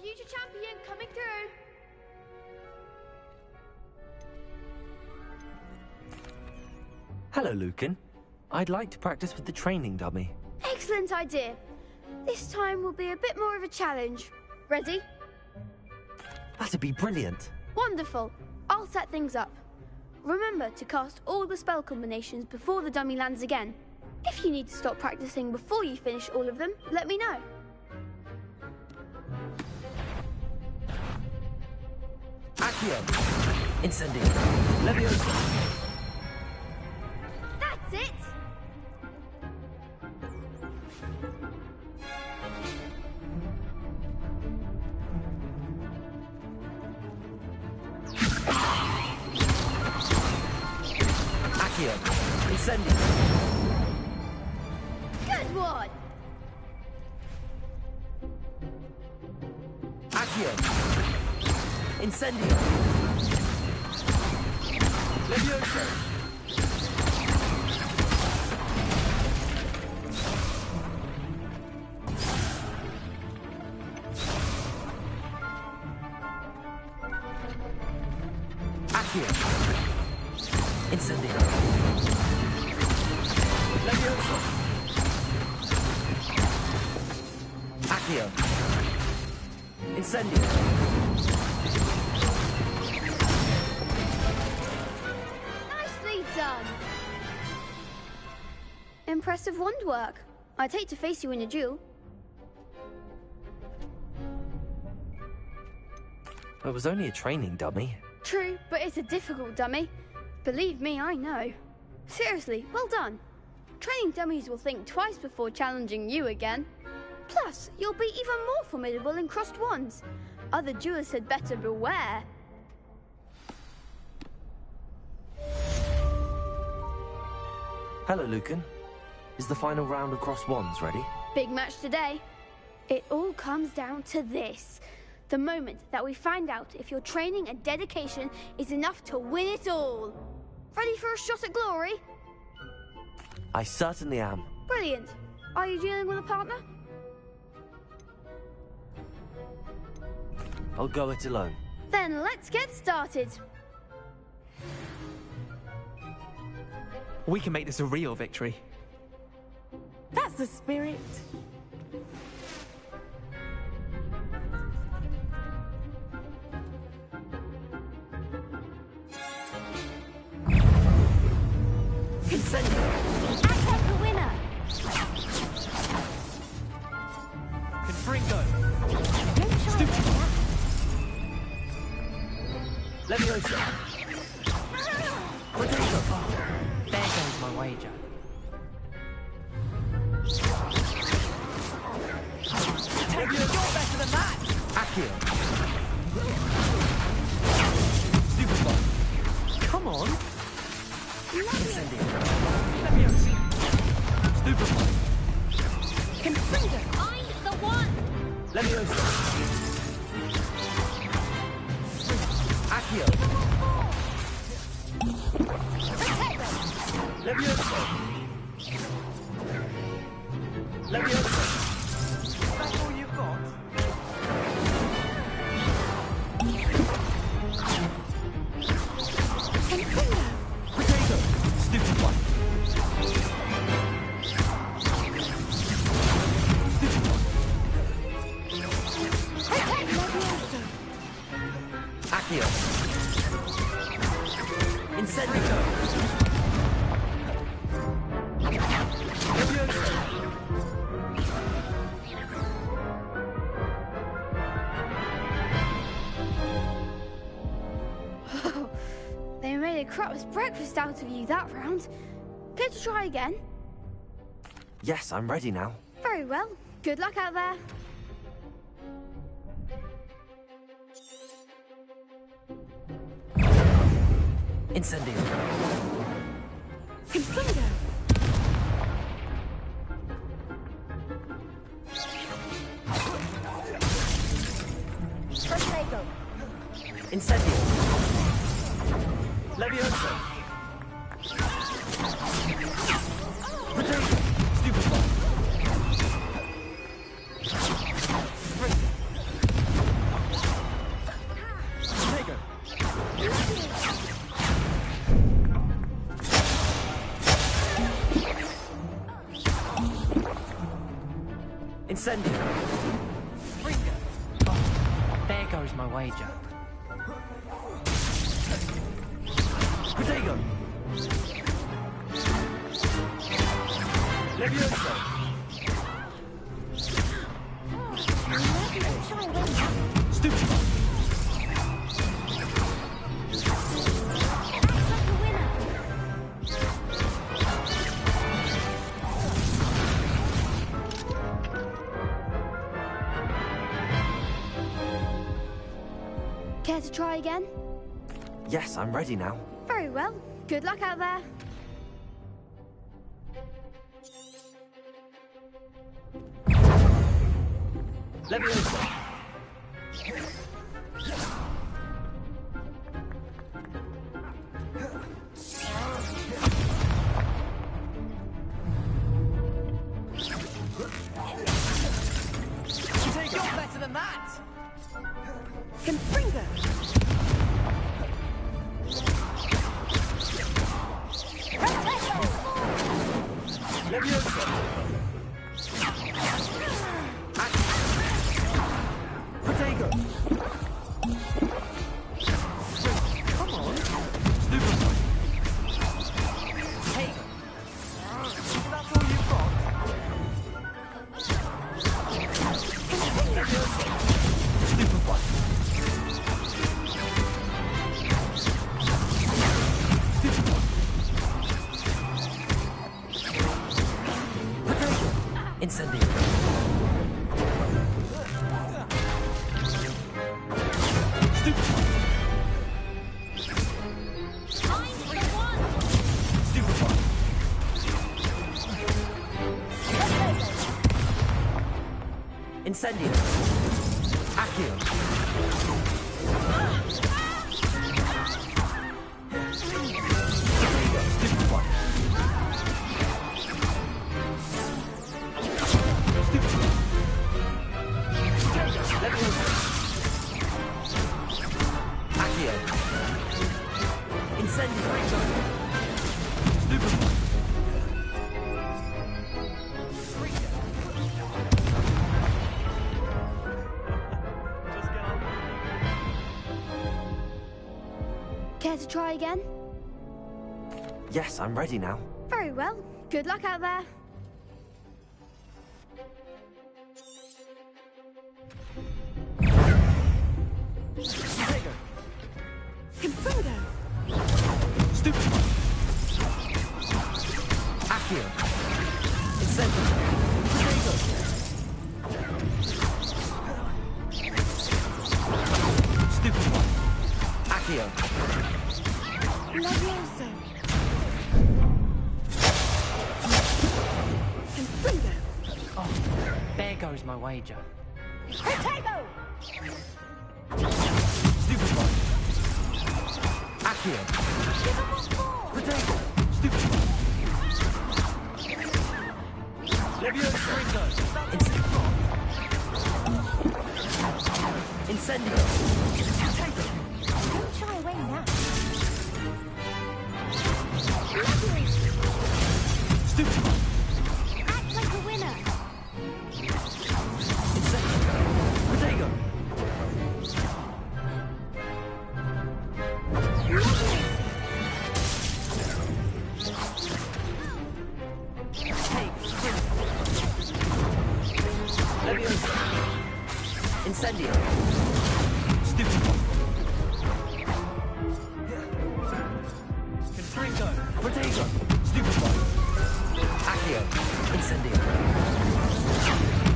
Future champion coming through. Hello, Lucan. I'd like to practice with the training dummy. Excellent idea. This time will be a bit more of a challenge. Ready? That'd be brilliant. Wonderful. I'll set things up. Remember to cast all the spell combinations before the dummy lands again. If you need to stop practicing before you finish all of them, let me know. Accio! Incendio! Leviosa! That's it! Accio! Incendio! Good one! Accio! Incendio! Leviosa! Accio! Incendio! Leviosa! Accio! Incendio! Done. Impressive wand work. I'd hate to face you in a duel. It was only a training dummy. True, but it's a difficult dummy. Believe me, I know. Seriously, well done. Training dummies will think twice before challenging you again. Plus, you'll be even more formidable in crossed wands. Other duelists had better beware. Hello, Lucan. Is the final round of cross wands ready? Big match today. It all comes down to this. The moment that we find out if your training and dedication is enough to win it all. Ready for a shot at glory? I certainly am. Brilliant. Are you dealing with a partner? I'll go it alone. Then let's get started. We can make this a real victory. That's the spirit. Incendio! Attack the winner! Confringo! Don't try Stupid. that. Leviosa! Potato! There goes my wager. You're better than that! Accio! Stupid ball. Come on. Incendio! Leviosa! Stupid ball. Confringo, I'm the one! Leviosa! Accio! Leviosa! Leviosa! That's all you've got? Confringo! Potato! Stupid one. Stupid one. Accio! Incendio! Leviosa! They made a crap's breakfast out of you that round. Care to try again? Yes, I'm ready now. Very well. Good luck out there. Incendio! Confringo! Potato. Incendio! Leviosa! Potato! Stupid ball. Potato! Incendio! There goes my wager. Potato! Leviosa! Stupid ball. Care to try again? Yes, I'm ready now. Very well. Good luck out there. Leviosa! You're better than that! Confringo! Leviosa! Potato! Come on. Stupid one. Hey! That's all you've got? Stupid one. Stupid one. Incendio! Stupid one. I'm the one! Stupid one. Incendio! Accio! Stupid one. Stupid one. Leviosa! Accio! Incendio! Stupid one. Care to try again? Yes, I'm ready now. Very well. Good luck out there. Confringo! Stupid one! Accio! Incendio! Protego! Stupid one! Accio! Levioso! Confringo! Oh, there goes my wager. Protego! Stupid one! Accio! Protego! Stupid one! Levioso! Incendio! Don't shy away now. Stupid one! Act like a winner. Incendio! Protego! Levioso! Incendio! Stupid one! Confringo! Protego! Stupid one! Accio! Incendio!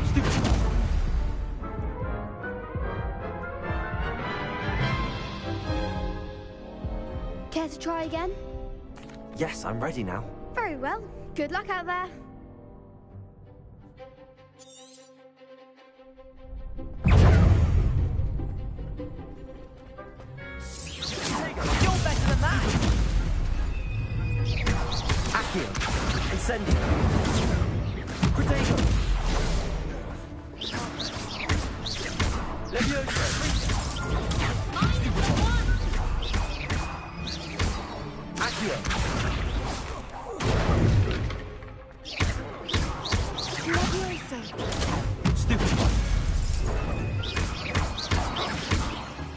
Stupid one! Care to try again? Yes, I'm ready now. Very well. Good luck out there. You're better than that! Accio! Incendio! Protego! Levioso! Stupid one! Accio! Levioso! Stupid one!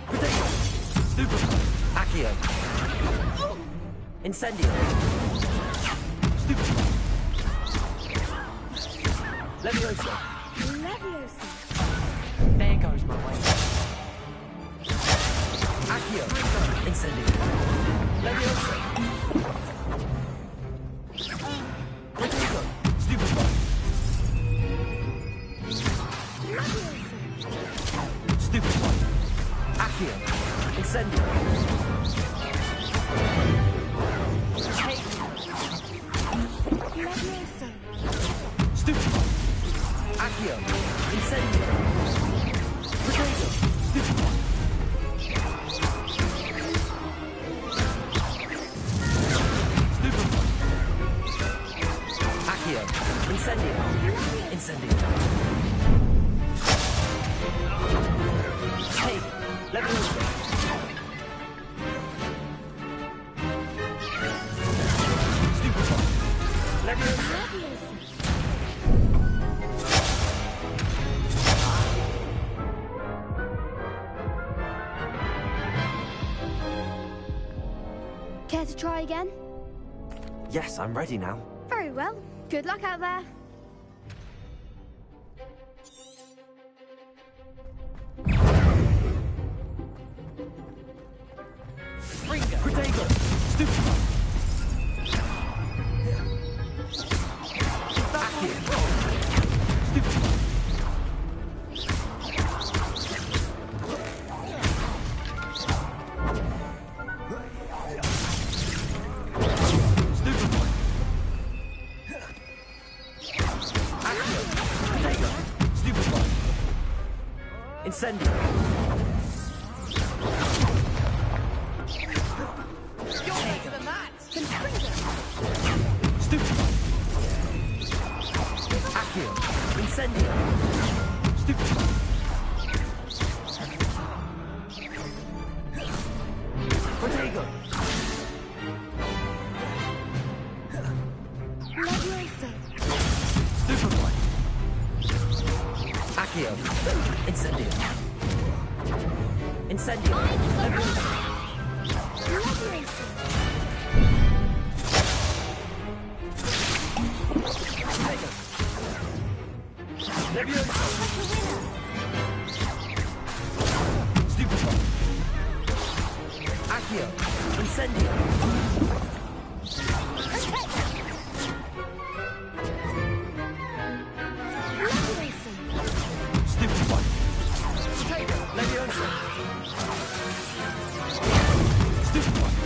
Protego! Stupid one! Accio! Incendio! Stupid one! Levioso! Levioso! There goes my wager. Accio! Incendio! Levioso! Protego! Stupid one! Stupid one! Accio! Incendio! Levioso! Stupid one! Accio! Incendio! Protego! Stupid one! Stupid one! Accio! Incendio! Incendio! Hey! Levioso! Stupid one! Levioso! Care to try again? Yes, I'm ready now. Very well. Good luck out there. Protego! Stupid one! Accio! Stupid one! Stupid one! Accio! Protego! Stupid one! Incendio! You're better than that! Stupid one! Accio! Incendio! Stupid one! Protego! Levioso! Stupid one! Accio! Incendio! Incendio! Levioso! Levioso! Accio. Incendio. Stupid one. Potato. Leviosa. Stupid one.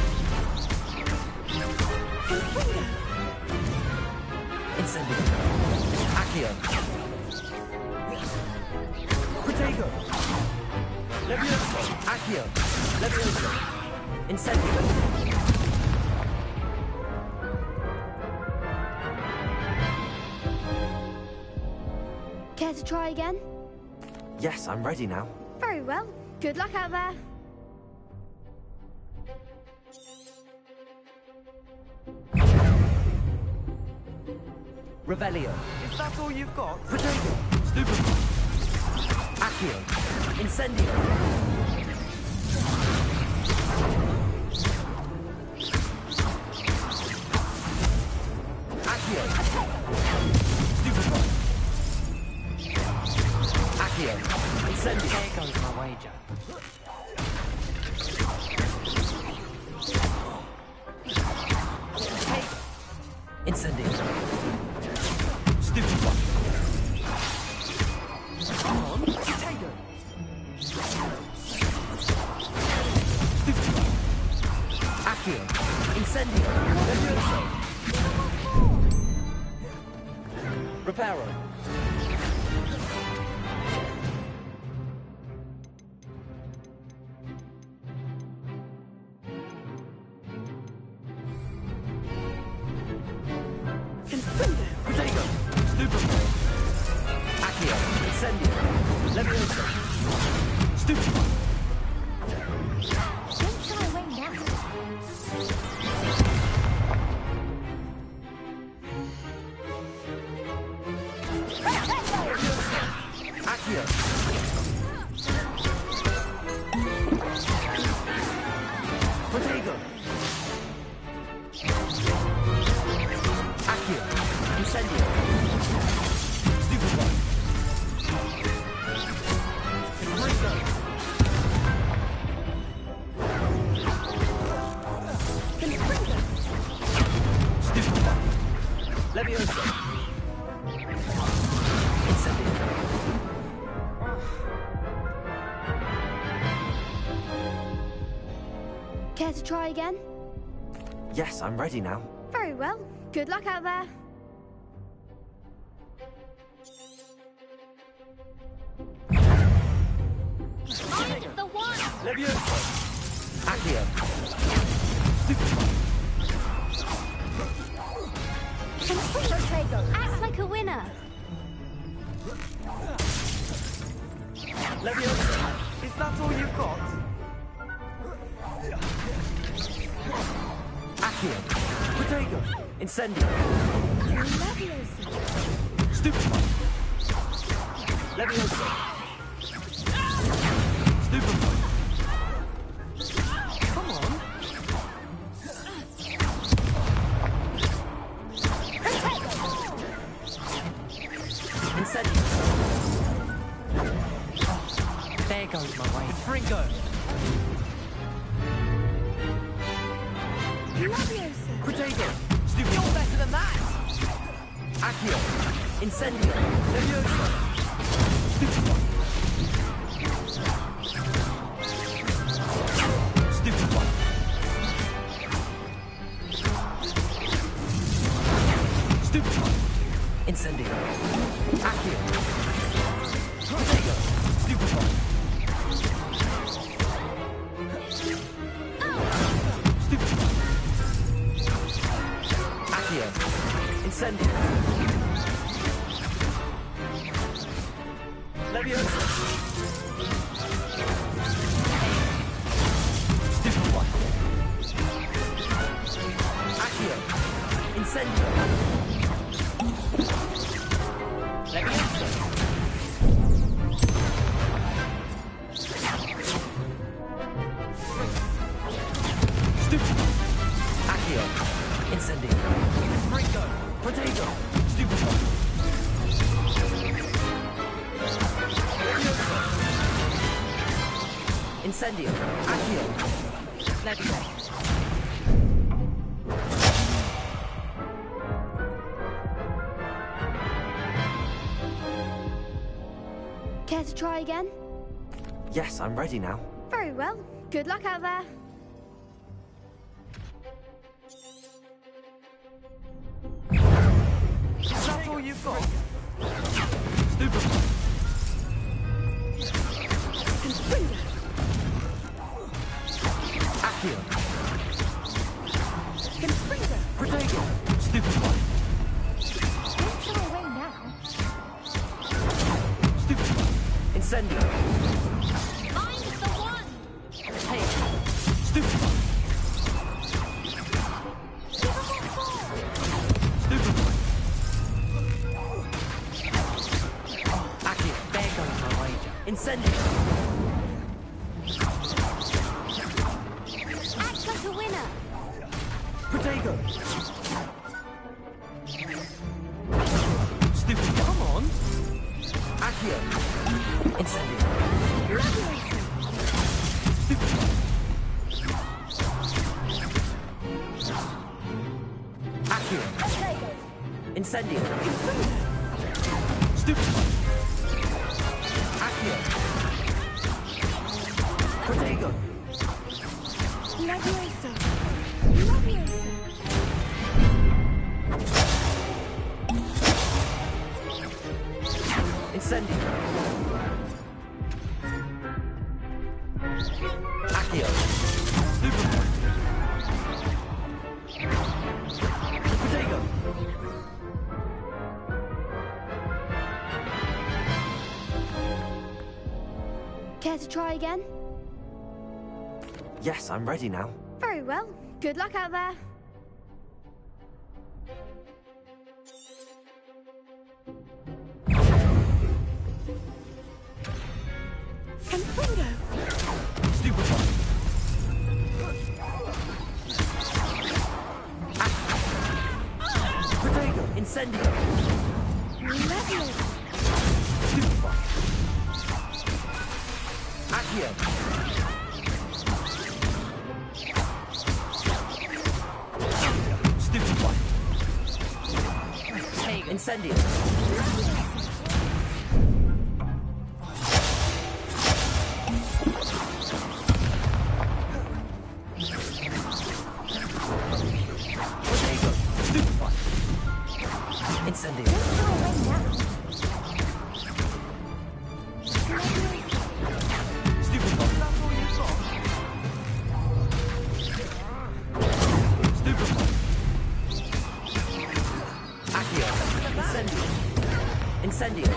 Incendio. Accio. Protego. Leviosa. Accio. Leviosa. Incendio. Care to try again? Yes, I'm ready now. Very well. Good luck out there. Revelio. Is that all you've got? Protego. Stupid one. Accio. Incendio. Accio. Stupid one. Accio. Incendio. There goes my wager. Incendio. Stupid one. Come on, potato. Stupid one. Accio. Incendio. Levioso. Reparo. Protego. Stupid one. Accio. Incendio. Levioso. Stupid one. Don't shy away now. Accio. Protego. Accio. Incendio. Stupid one. Ringo. Stupid one. Levioso. Incendio. Care to try again? Yes, I'm ready now. Very well. Good luck out there. I'm the one! Levioso. Accio. Stupid one. Protego. Act like a winner! Levioso. Is that all you've got? Accio. Protego. Incendio. Stupid one. Levioso. Stupid one. Come on. Incendio. There goes my way. Ringo. Protego. Stupid You're one. better than that. Accio. Incendio. Levioso. Stupid one. Stupid one. Stupid one. Incendio. Accio. Protego. Stupid one. Stupid one. Accio. Incendio. Levioso. Stupid one. Accio. Incendio. Levioso. Stupid one. Accio. Incendio. Ringo. Protego. Stupid one. Levioso. Incendio. Accio. Let's go. Care to try again? Yes, I'm ready now. Very well. Good luck out there. Is that all you've got? Stupid. Accio. Protego. Stupid one. Don't shy away now. Stupid one. Incendio. I'm the one! Hey. Stupid one. Stupid one. Accio. There goes my wager. Incendio. Act like a winner. Protego. Stupid one. Come on. Accio. Incendio. Stupid one. Accio. Incendio. Stupid one. Accio. Protego. Incendio. Accio. Stupid one. Protego. Care to try again? Yes, I'm ready now. Very well. Good luck out there. Stupid one. Protego. Incendio. Stupid one. Accio. Stupid one. Incendio. Protego. Stupid one. Incendio. Stupid one. Stupid one. Accio. Incendio. Incendio.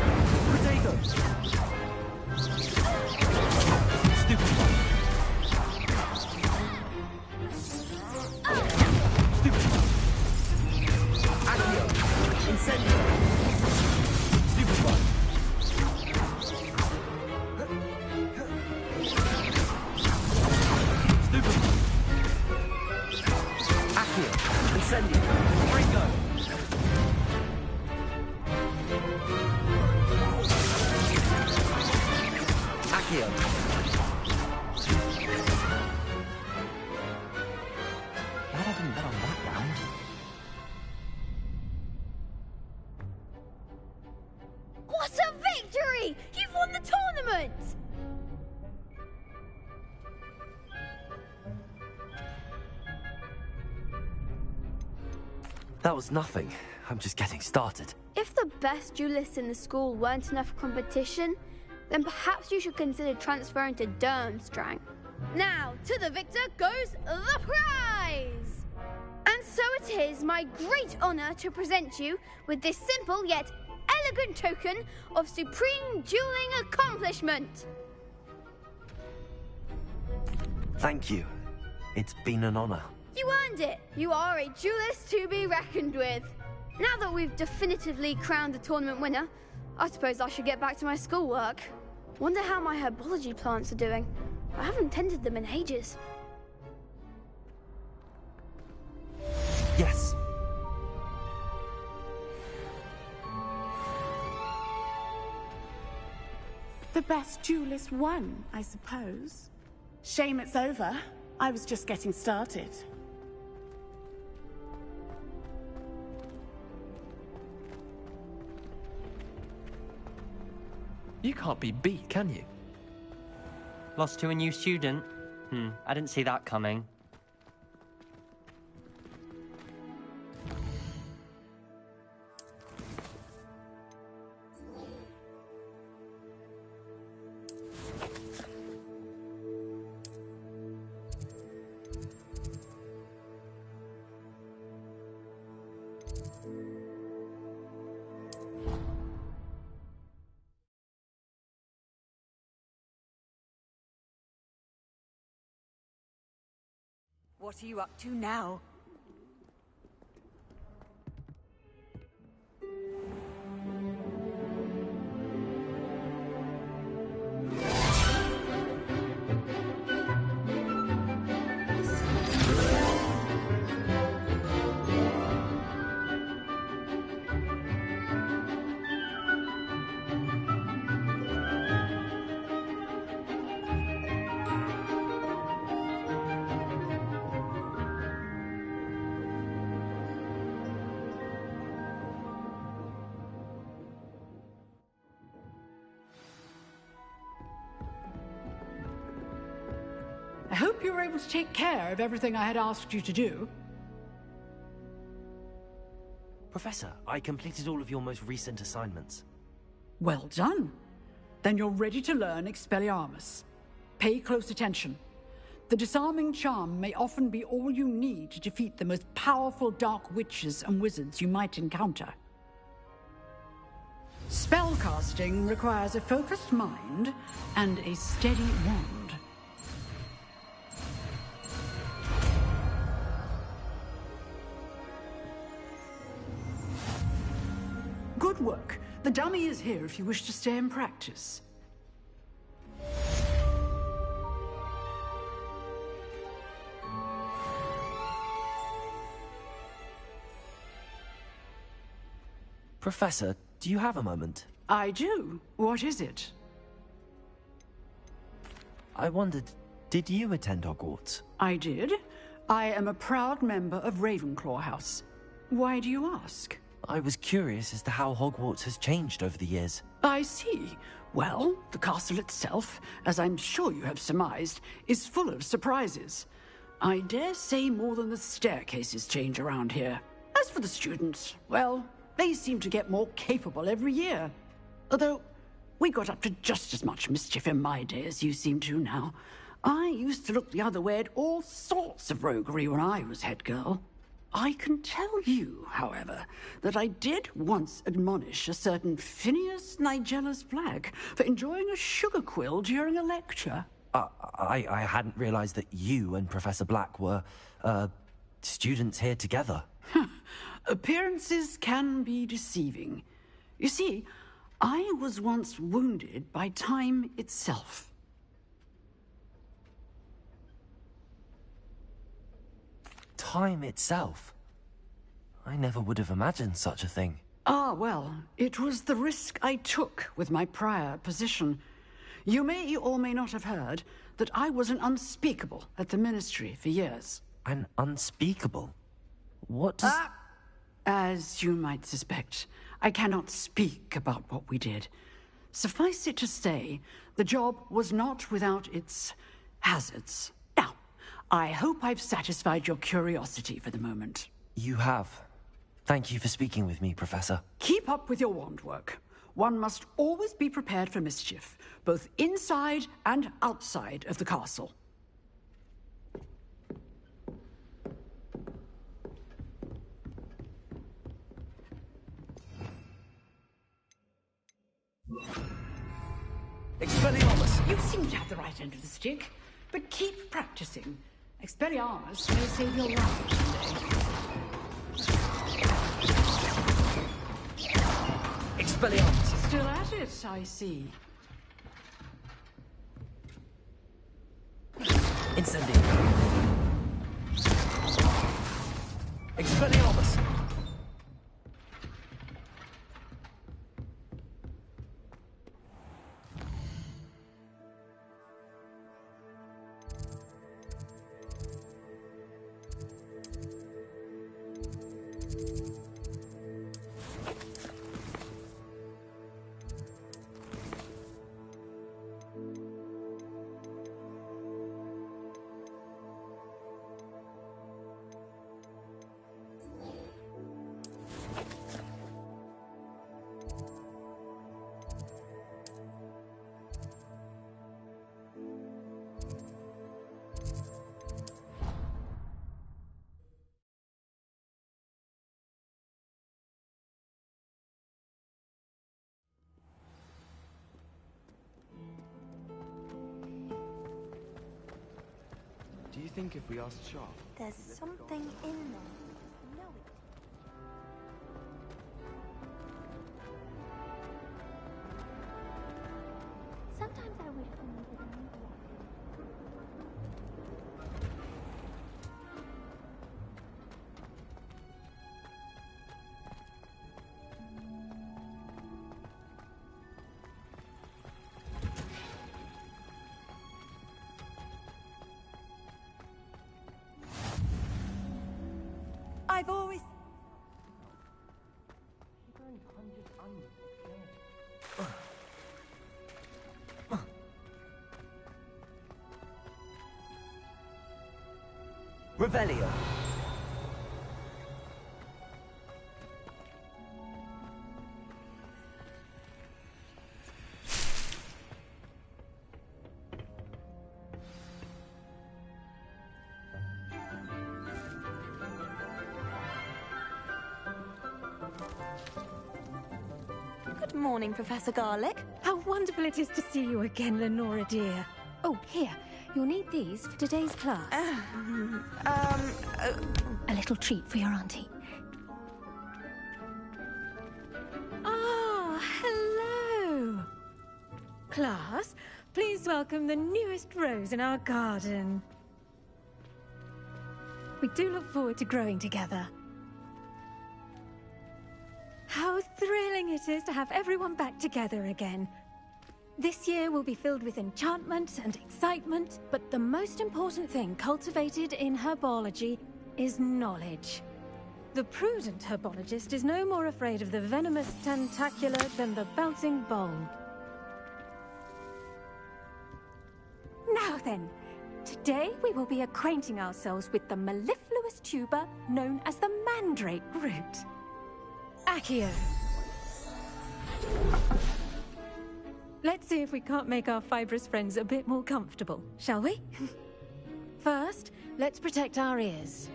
Protego. Stupid one. Stupid one. Accio. Incendio. Stupid one. Stupid one. Accio. Incendio. Ringo. Accio. Glad I didn't bet on that round. What a victory! You've won the tournament! That was nothing. I'm just getting started. If the best duelists in the school weren't enough for competition, then perhaps you should consider transferring to Durmstrang. Now, to the victor goes the prize! And so it is my great honor to present you with this simple yet elegant token of supreme dueling accomplishment. Thank you. It's been an honor. You earned it. You are a duelist to be reckoned with. Now that we've definitively crowned the tournament winner, I suppose I should get back to my schoolwork. Wonder how my herbology plants are doing. I haven't tended them in ages. Yes. The best duelist won, I suppose. Shame it's over. I was just getting started. You can't be beat, can you? Lost to a new student? I didn't see that coming. What are you up to now? I hope you were able to take care of everything I had asked you to do. Professor, I completed all of your most recent assignments. Well done. Then you're ready to learn Expelliarmus. Pay close attention. The disarming charm may often be all you need to defeat the most powerful dark witches and wizards you might encounter. Spellcasting requires a focused mind and a steady wand. Good work. The dummy is here if you wish to stay and practice. Professor, do you have a moment? I do. What is it? I wondered, did you attend Hogwarts? I did. I am a proud member of Ravenclaw House. Why do you ask? I was curious as to how Hogwarts has changed over the years. I see. Well, the castle itself, as I'm sure you have surmised, is full of surprises. I dare say more than the staircases change around here. As for the students, well, they seem to get more capable every year. Although, we got up to just as much mischief in my day as you seem to now. I used to look the other way at all sorts of roguery when I was head girl. I can tell you, however, that I did once admonish a certain Phineas Nigella's Black for enjoying a sugar quill during a lecture. I hadn't realized that you and Professor Black were, students here together. Appearances can be deceiving. You see, I was once wounded by time itself. Time itself? I never would have imagined such a thing. Ah, well, it was the risk I took with my prior position. You may or may not have heard that I was an unspeakable at the Ministry for years. An unspeakable? What does... As you might suspect, I cannot speak about what we did. Suffice it to say, the job was not without its hazards. Now, I hope I've satisfied your curiosity for the moment. You have. Thank you for speaking with me, Professor. Keep up with your wand work. One must always be prepared for mischief, both inside and outside of the castle. Expelliarmus! You seem to have the right end of the stick, but keep practicing. Expelliarmus may save your life someday. Expelliarmus! Still at it, I see. Incendio! Expelliarmus! Do you think if we asked Sharp? There's something in there. You know it. Sometimes I wish someone could move along. I've always... Revelio. Good morning, Professor Garlick. How wonderful it is to see you again, Lenora dear. Oh, here. You'll need these for today's class. A little treat for your auntie. Ah, hello. Class, please welcome the newest rose in our garden. We do look forward to growing together. How thrilling it is to have everyone back together again. This year will be filled with enchantment and excitement, but the most important thing cultivated in herbology is knowledge. The prudent herbologist is no more afraid of the venomous tentacula than the bouncing bulb. Now then, today we will be acquainting ourselves with the mellifluous tuber known as the mandrake root. Accio. Let's see if we can't make our fibrous friends a bit more comfortable, shall we? First, let's protect our ears.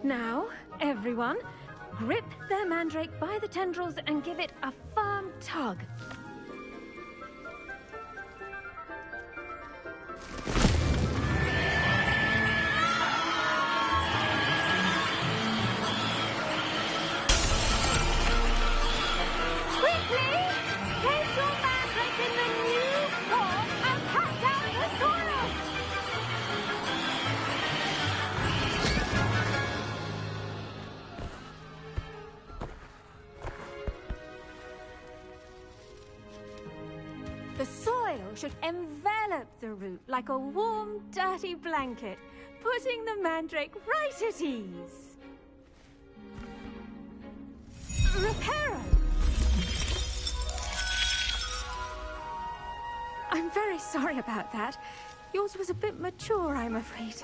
Now, everyone, grip their mandrake by the tendrils and give it a firm tug. The soil should envelop the root like a warm, dirty blanket, putting the mandrake right at ease. Reparo! I'm very sorry about that. Yours was a bit mature, I'm afraid.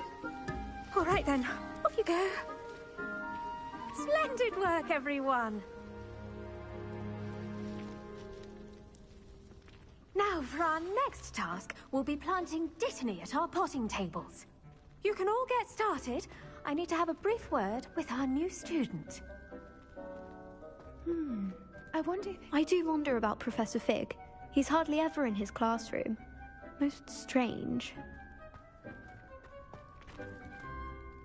All right then, off you go. Splendid work, everyone. Now, for our next task, we'll be planting dittany at our potting tables. You can all get started. I need to have a brief word with our new student. I do wonder about Professor Fig. He's hardly ever in his classroom. Most strange.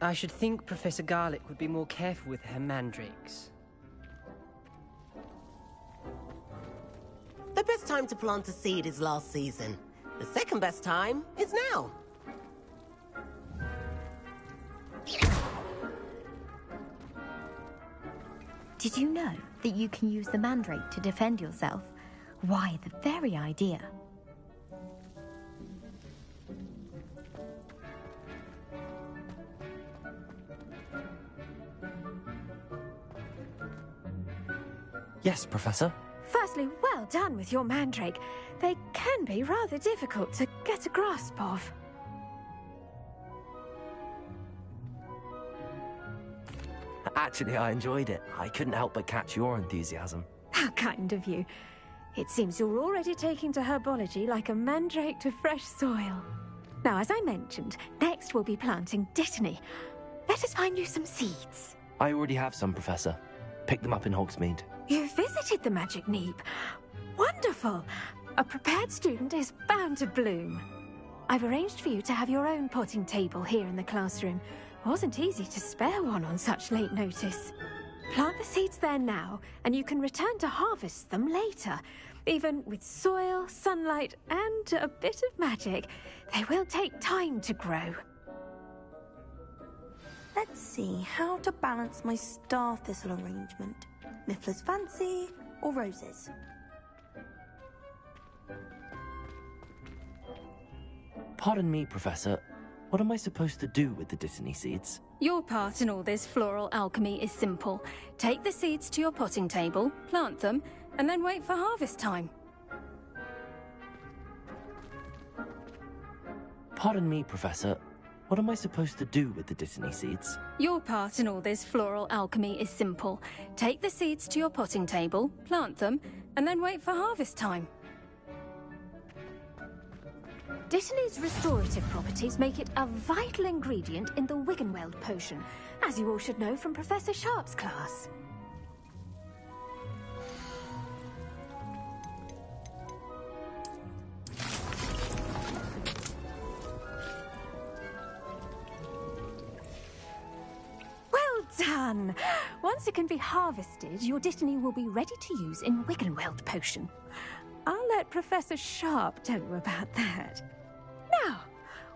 I should think Professor Garlick would be more careful with her mandrakes. The best time to plant a seed is last season. The second best time is now. Did you know that you can use the mandrake to defend yourself? Why, the very idea. Yes, Professor. Firstly, well done with your mandrake. They can be rather difficult to get a grasp of. Actually, I enjoyed it. I couldn't help but catch your enthusiasm. How kind of you. It seems you're already taking to herbology like a mandrake to fresh soil. Now, as I mentioned, next we'll be planting dittany. Let us find you some seeds. I already have some, Professor. Picked them up in Hogsmeade. You visited the Magic Neep. Wonderful. A prepared student is bound to bloom. I've arranged for you to have your own potting table here in the classroom. Wasn't easy to spare one on such late notice. Plant the seeds there now, and you can return to harvest them later. Even with soil, sunlight, and a bit of magic, they will take time to grow. Let's see how to balance my star thistle arrangement. Niffler's fancy or roses? Pardon me, Professor. What am I supposed to do with the Dittany seeds? Your part in all this floral alchemy is simple. Take the seeds to your potting table, plant them, and then wait for harvest time. Pardon me, Professor. What am I supposed to do with the Dittany seeds? Your part in all this floral alchemy is simple. Take the seeds to your potting table, plant them, and then wait for harvest time. Dittany's restorative properties make it a vital ingredient in the Wiggenweld potion, as you all should know from Professor Sharp's class. Well done! Once it can be harvested, your Dittany will be ready to use in Wiggenweld potion. I'll let Professor Sharp tell you about that. Now,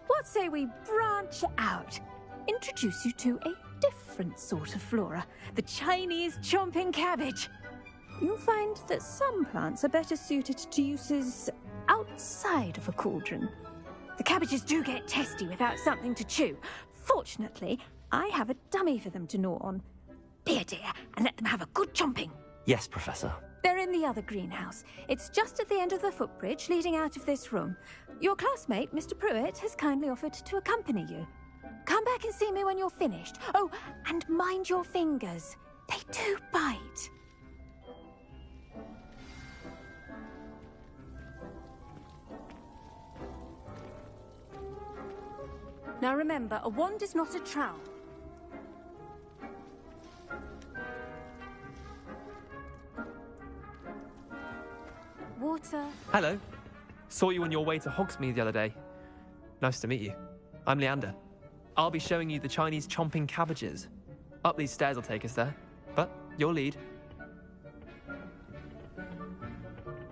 what say we branch out? Introduce you to a different sort of flora, the Chinese chomping cabbage. You'll find that some plants are better suited to uses outside of a cauldron. The cabbages do get testy without something to chew. Fortunately, I have a dummy for them to gnaw on. Be a dear and let them have a good chomping. Yes, Professor. They're in the other greenhouse. It's just at the end of the footbridge leading out of this room. Your classmate, Mr. Pruitt, has kindly offered to accompany you. Come back and see me when you're finished. Oh, and mind your fingers. They do bite. Now remember, a wand is not a trowel. Water. Hello. Saw you on your way to Hogsmeade the other day. Nice to meet you. I'm Leander. I'll be showing you the Chinese chomping cabbages. Up these stairs will take us there. But your lead.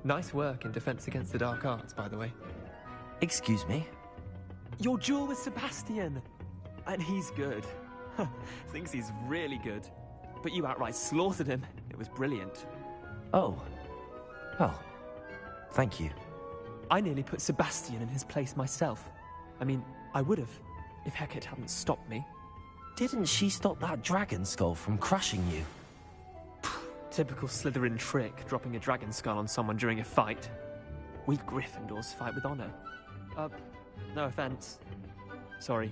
Nice work in Defense Against the Dark Arts, by the way. Excuse me? Your duel with Sebastian! And he's good. Thinks he's really good. But you outright slaughtered him. It was brilliant. Oh. Well, thank you. I nearly put Sebastian in his place myself. I mean, I would have, if Hecate hadn't stopped me. Didn't she stop that dragon skull from crushing you? Typical Slytherin trick, dropping a dragon skull on someone during a fight. We Gryffindors fight with honor. No offense. Sorry.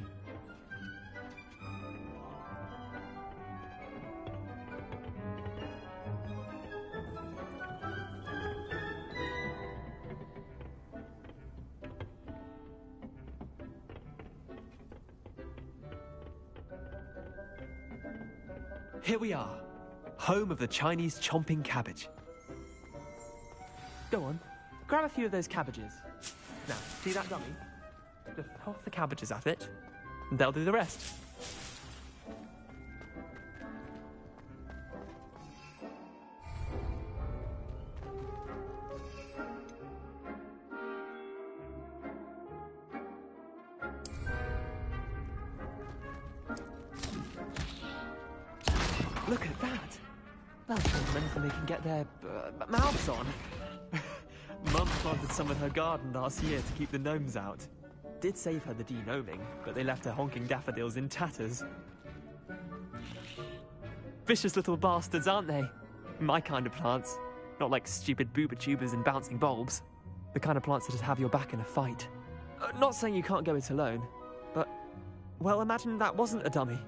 Here we are, home of the Chinese chomping cabbage. Go on, grab a few of those cabbages. Now, see that dummy? Just toss the cabbages at it, and they'll do the rest. Look at that! Well, anything they can get their mouths on. Mum planted some in her garden last year to keep the gnomes out. Did save her the de-gnoming, but they left her honking daffodils in tatters. Vicious little bastards, aren't they? My kind of plants. Not like stupid booba tubers and bouncing bulbs. The kind of plants that just have your back in a fight. Not saying you can't go it alone, but, well, imagine that wasn't a dummy.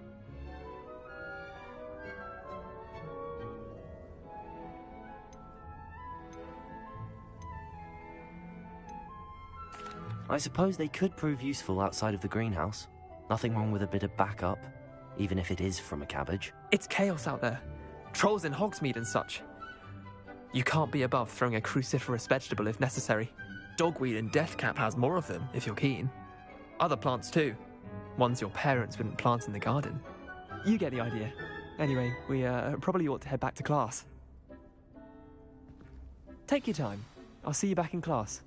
I suppose they could prove useful outside of the greenhouse. Nothing wrong with a bit of backup, even if it is from a cabbage. It's chaos out there. Trolls in Hogsmeade and such. You can't be above throwing a cruciferous vegetable if necessary. Dogweed and deathcap has more of them, if you're keen. Other plants too. Ones your parents wouldn't plant in the garden. You get the idea. Anyway, we probably ought to head back to class. Take your time. I'll see you back in class.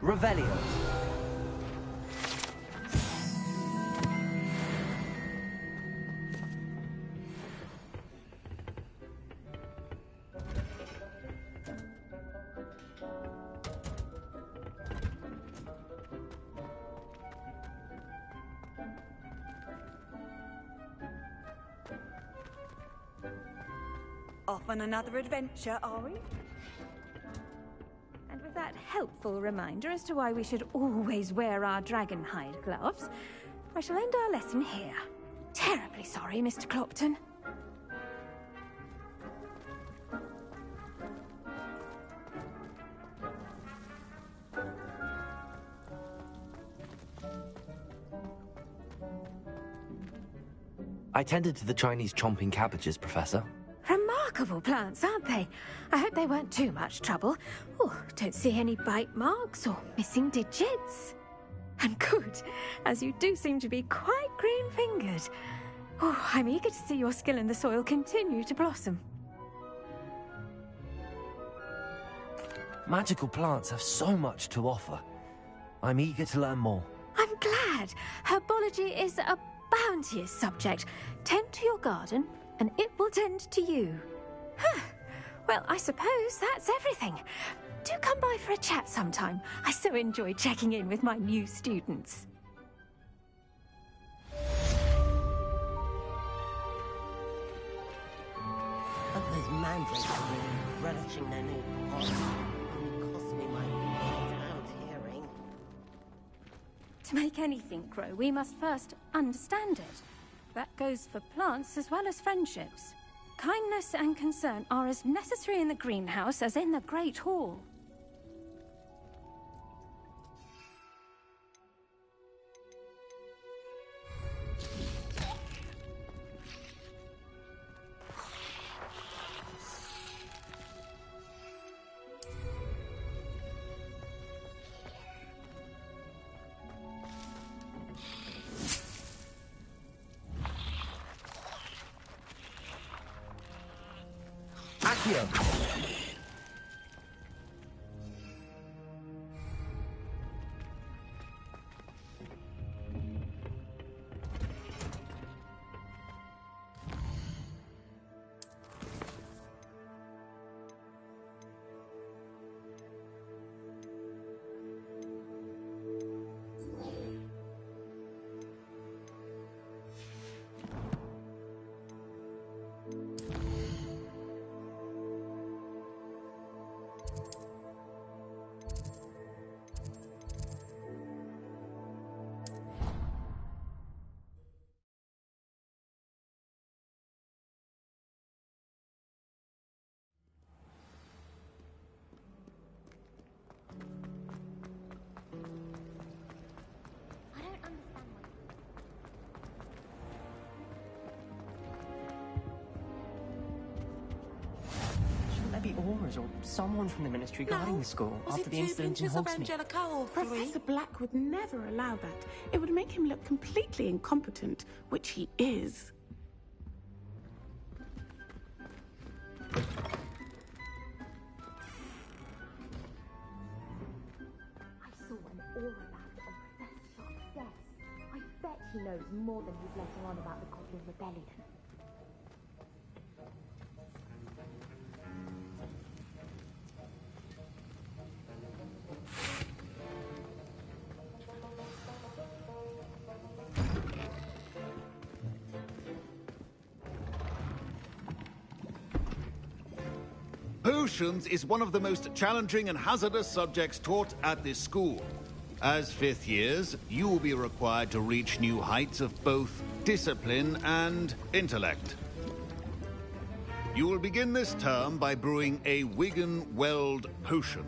Revelio. Off on another adventure, are we? And with that helpful reminder as to why we should always wear our dragonhide gloves, I shall end our lesson here. Terribly sorry, Mr. Clopton. I tended to the Chinese chomping cabbages, Professor. Remarkable plants, aren't they? I hope they weren't too much trouble. Oh, don't see any bite marks or missing digits. And good, as you do seem to be quite green-fingered. Oh, I'm eager to see your skill in the soil continue to blossom. Magical plants have so much to offer. I'm eager to learn more. I'm glad. Herbology is a bounteous subject. Tend to your garden, and it will tend to you. Huh. Well, I suppose that's everything. Do come by for a chat sometime. I so enjoy checking in with my new students. But those mandrakes are really relishing their new pot. Only cost me my out hearing. To make anything grow, we must first understand it. That goes for plants as well as friendships. Kindness and concern are as necessary in the greenhouse as in the Great Hall. Accio! Maybe Aura's or someone from the Ministry guarding the school Was after it the 2 incident in pinches of Hogsmeade. Angelica or 3? Professor Black would never allow that. It would make him look completely incompetent, which he is. I saw an aura lamp on Professor Sharp's desk. I bet he knows more than he's letting on about the Goblin Rebellion. Potions is one of the most challenging and hazardous subjects taught at this school. As fifth years, you will be required to reach new heights of both discipline and intellect. You will begin this term by brewing a Wiggenweld potion.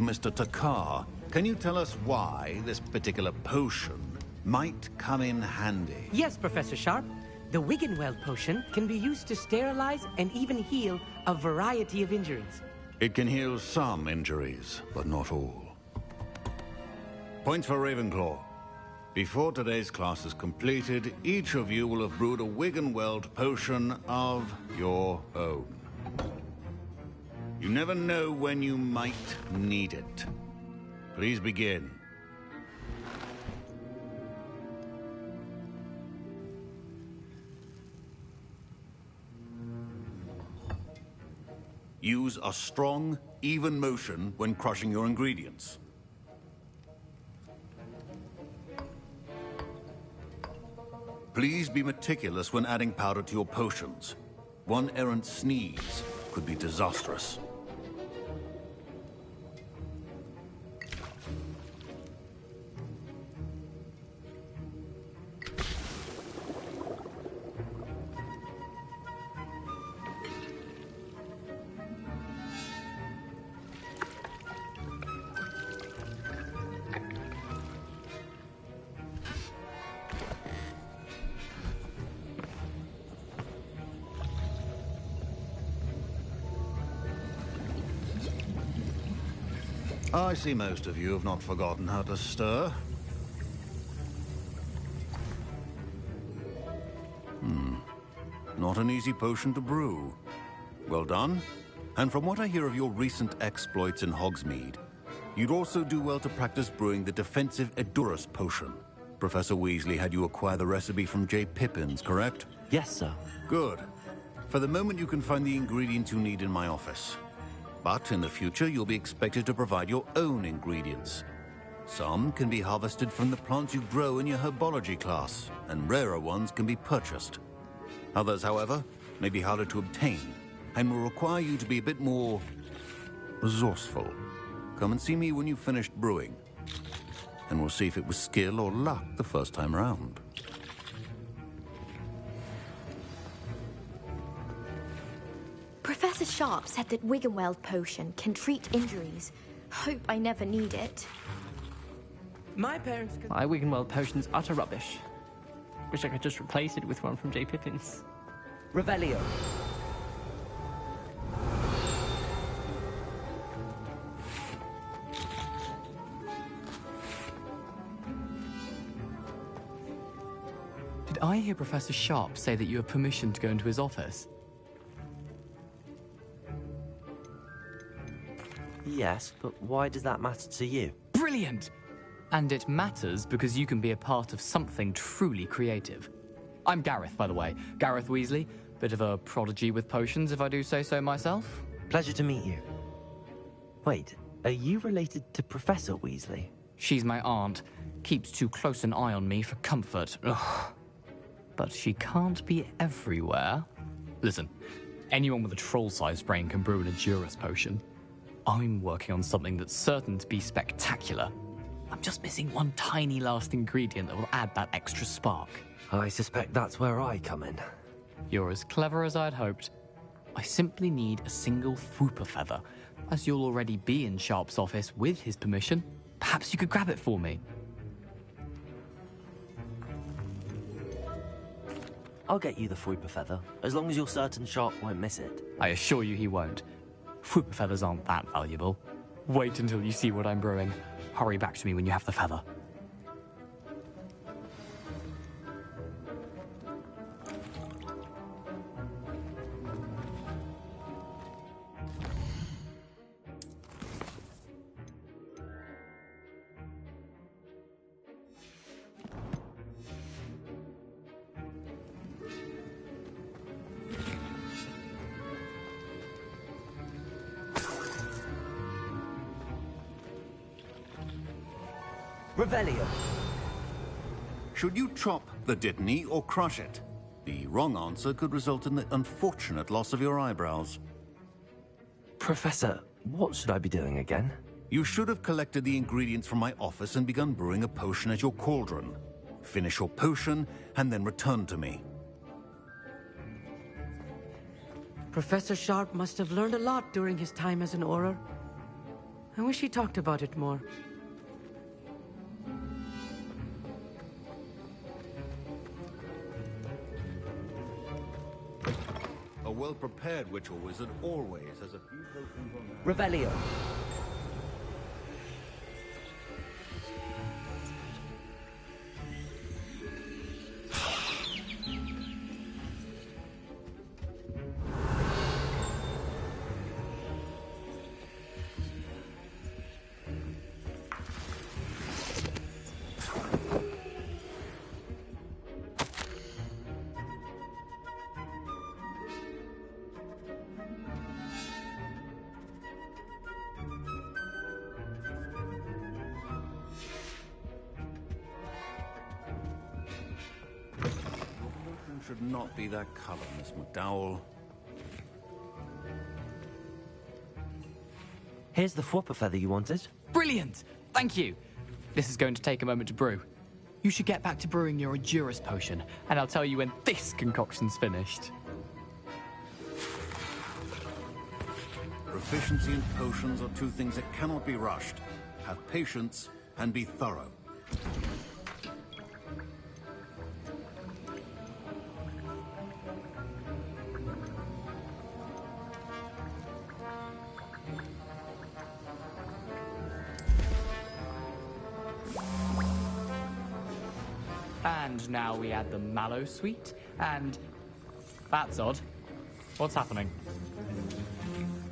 Mr. Takar, can you tell us why this particular potion might come in handy? Yes, Professor Sharp. The Wiggenweld potion can be used to sterilize and even heal a variety of injuries. It can heal some injuries, but not all. Points for Ravenclaw. Before today's class is completed, each of you will have brewed a Wiggenweld potion of your own. You never know when you might need it. Please begin. Use a strong, even motion when crushing your ingredients. Please be meticulous when adding powder to your potions. One errant sneeze could be disastrous. I see most of you have not forgotten how to stir. Not an easy potion to brew. Well done. And from what I hear of your recent exploits in Hogsmeade, you'd also do well to practice brewing the defensive Edurus potion. Professor Weasley had you acquire the recipe from J. Pippin's, correct? Yes, sir. Good. For the moment, you can find the ingredients you need in my office. But in the future, you'll be expected to provide your own ingredients. Some can be harvested from the plants you grow in your herbology class, and rarer ones can be purchased. Others, however, may be harder to obtain, and will require you to be a bit more resourceful. Come and see me when you've finished brewing, and we'll see if it was skill or luck the first time around. Professor Sharp said that Wiggenweld potion can treat injuries. Hope I never need it. My parents could... My Wiggenweld potion's utter rubbish. Wish I could just replace it with one from J. Pippin's. Revelio. Did I hear Professor Sharp say that you have permission to go into his office? Yes, but why does that matter to you? Brilliant! And it matters because you can be a part of something truly creative. I'm Gareth, by the way. Gareth Weasley. Bit of a prodigy with potions, if I do say so myself. Pleasure to meet you. Wait, are you related to Professor Weasley? She's my aunt. Keeps too close an eye on me for comfort. Ugh. But she can't be everywhere. Listen, anyone with a troll-sized brain can brew an Edurus potion. I'm working on something that's certain to be spectacular. I'm just missing one tiny last ingredient that will add that extra spark. I suspect that's where I come in. You're as clever as I'd hoped. I simply need a single Fwooper feather. As you'll already be in Sharp's office with his permission, perhaps you could grab it for me. I'll get you the Fwooper feather, as long as you're certain Sharp won't miss it. I assure you he won't. Fwooper feathers aren't that valuable. Wait until you see what I'm brewing. Hurry back to me when you have the feather. Revelio. Should you chop the Dittany or crush it? The wrong answer could result in the unfortunate loss of your eyebrows. Professor, what should I be doing again? You should have collected the ingredients from my office and begun brewing a potion at your cauldron. Finish your potion, and then return to me. Professor Sharp must have learned a lot during his time as an Auror. I wish he talked about it more. A well-prepared witch or wizard always has a few potions on hand. Revelio. Should not be that color, Miss McDowell. Here's the flopper feather you wanted. Brilliant! Thank you! This is going to take a moment to brew. You should get back to brewing your Juris potion, and I'll tell you when this concoction's finished. Proficiency in potions are two things that cannot be rushed. Have patience and be thorough. And now we add the mallow sweet, and... That's odd. What's happening?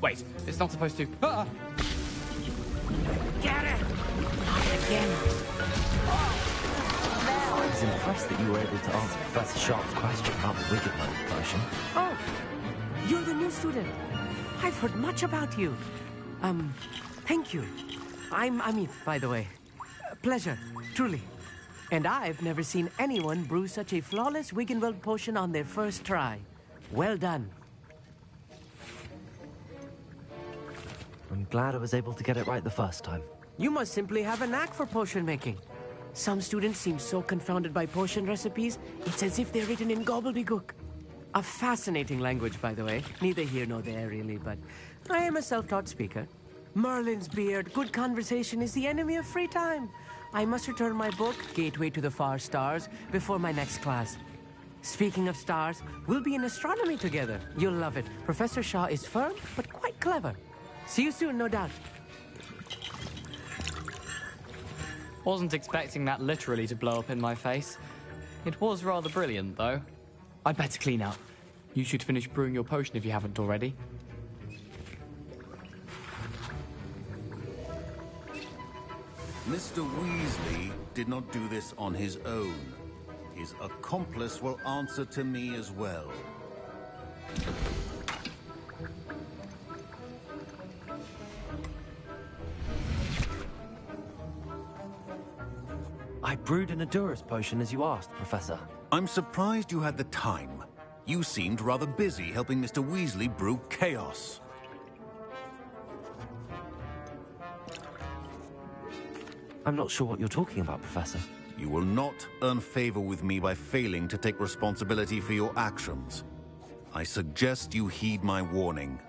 Wait, it's not supposed to... Ah! Get it! Again. I was impressed that you were able to answer Professor Sharp's question about the Wiggenweld potion. Oh, you're the new student. I've heard much about you. Thank you. I'm Amit, by the way. Pleasure, truly. And I've never seen anyone brew such a flawless Wiggenweld potion on their first try. Well done. I'm glad I was able to get it right the first time. You must simply have a knack for potion making. Some students seem so confounded by potion recipes, it's as if they're written in gobbledygook. A fascinating language, by the way. Neither here nor there, really, but I am a self-taught speaker. Merlin's beard, good conversation is the enemy of free time. I must return my book, Gateway to the Far Stars, before my next class. Speaking of stars, we'll be in astronomy together. You'll love it. Professor Shaw is firm, but quite clever. See you soon, no doubt. Wasn't expecting that literally to blow up in my face. It was rather brilliant, though. I'd better clean up. You should finish brewing your potion if you haven't already. Mr. Weasley did not do this on his own. His accomplice will answer to me as well. I brewed an Adurus potion as you asked, Professor. I'm surprised you had the time. You seemed rather busy helping Mr. Weasley brew chaos. I'm not sure what you're talking about, Professor. You will not earn favor with me by failing to take responsibility for your actions. I suggest you heed my warning.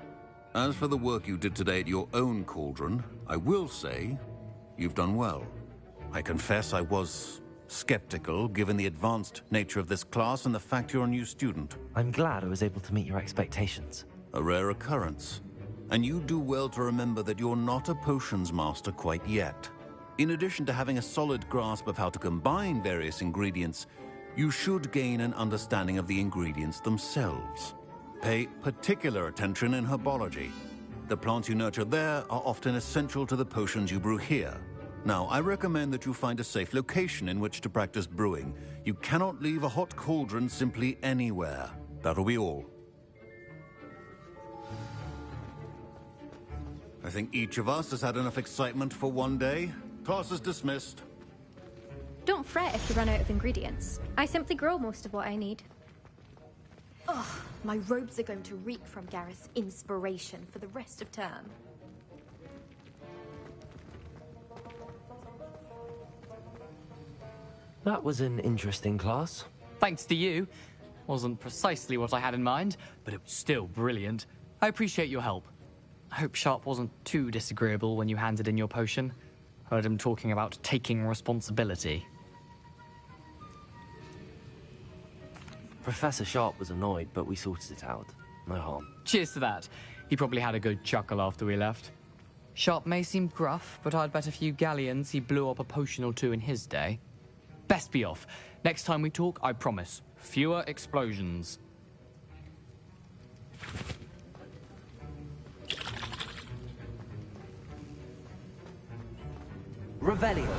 As for the work you did today at your own cauldron, I will say you've done well. I confess I was skeptical, given the advanced nature of this class and the fact you're a new student. I'm glad I was able to meet your expectations. A rare occurrence. And you do well to remember that you're not a potions master quite yet. In addition to having a solid grasp of how to combine various ingredients, you should gain an understanding of the ingredients themselves. Pay particular attention in herbology. The plants you nurture there are often essential to the potions you brew here. Now, I recommend that you find a safe location in which to practice brewing. You cannot leave a hot cauldron simply anywhere. That'll be all. I think each of us has had enough excitement for one day. Class is dismissed. Don't fret if you run out of ingredients. I simply grow most of what I need. Ugh, My robes are going to reek from Gareth's inspiration for the rest of term. That was an interesting class. Thanks to you. Wasn't precisely what I had in mind, but it was still brilliant. I appreciate your help. I hope Sharp wasn't too disagreeable when you handed in your potion. Heard him talking about taking responsibility. Professor Sharp was annoyed, but we sorted it out. No harm. Cheers to that. He probably had a good chuckle after we left. Sharp may seem gruff, but I'd bet a few galleons he blew up a potion or two in his day. Best be off. Next time we talk, I promise, fewer explosions. Revelio.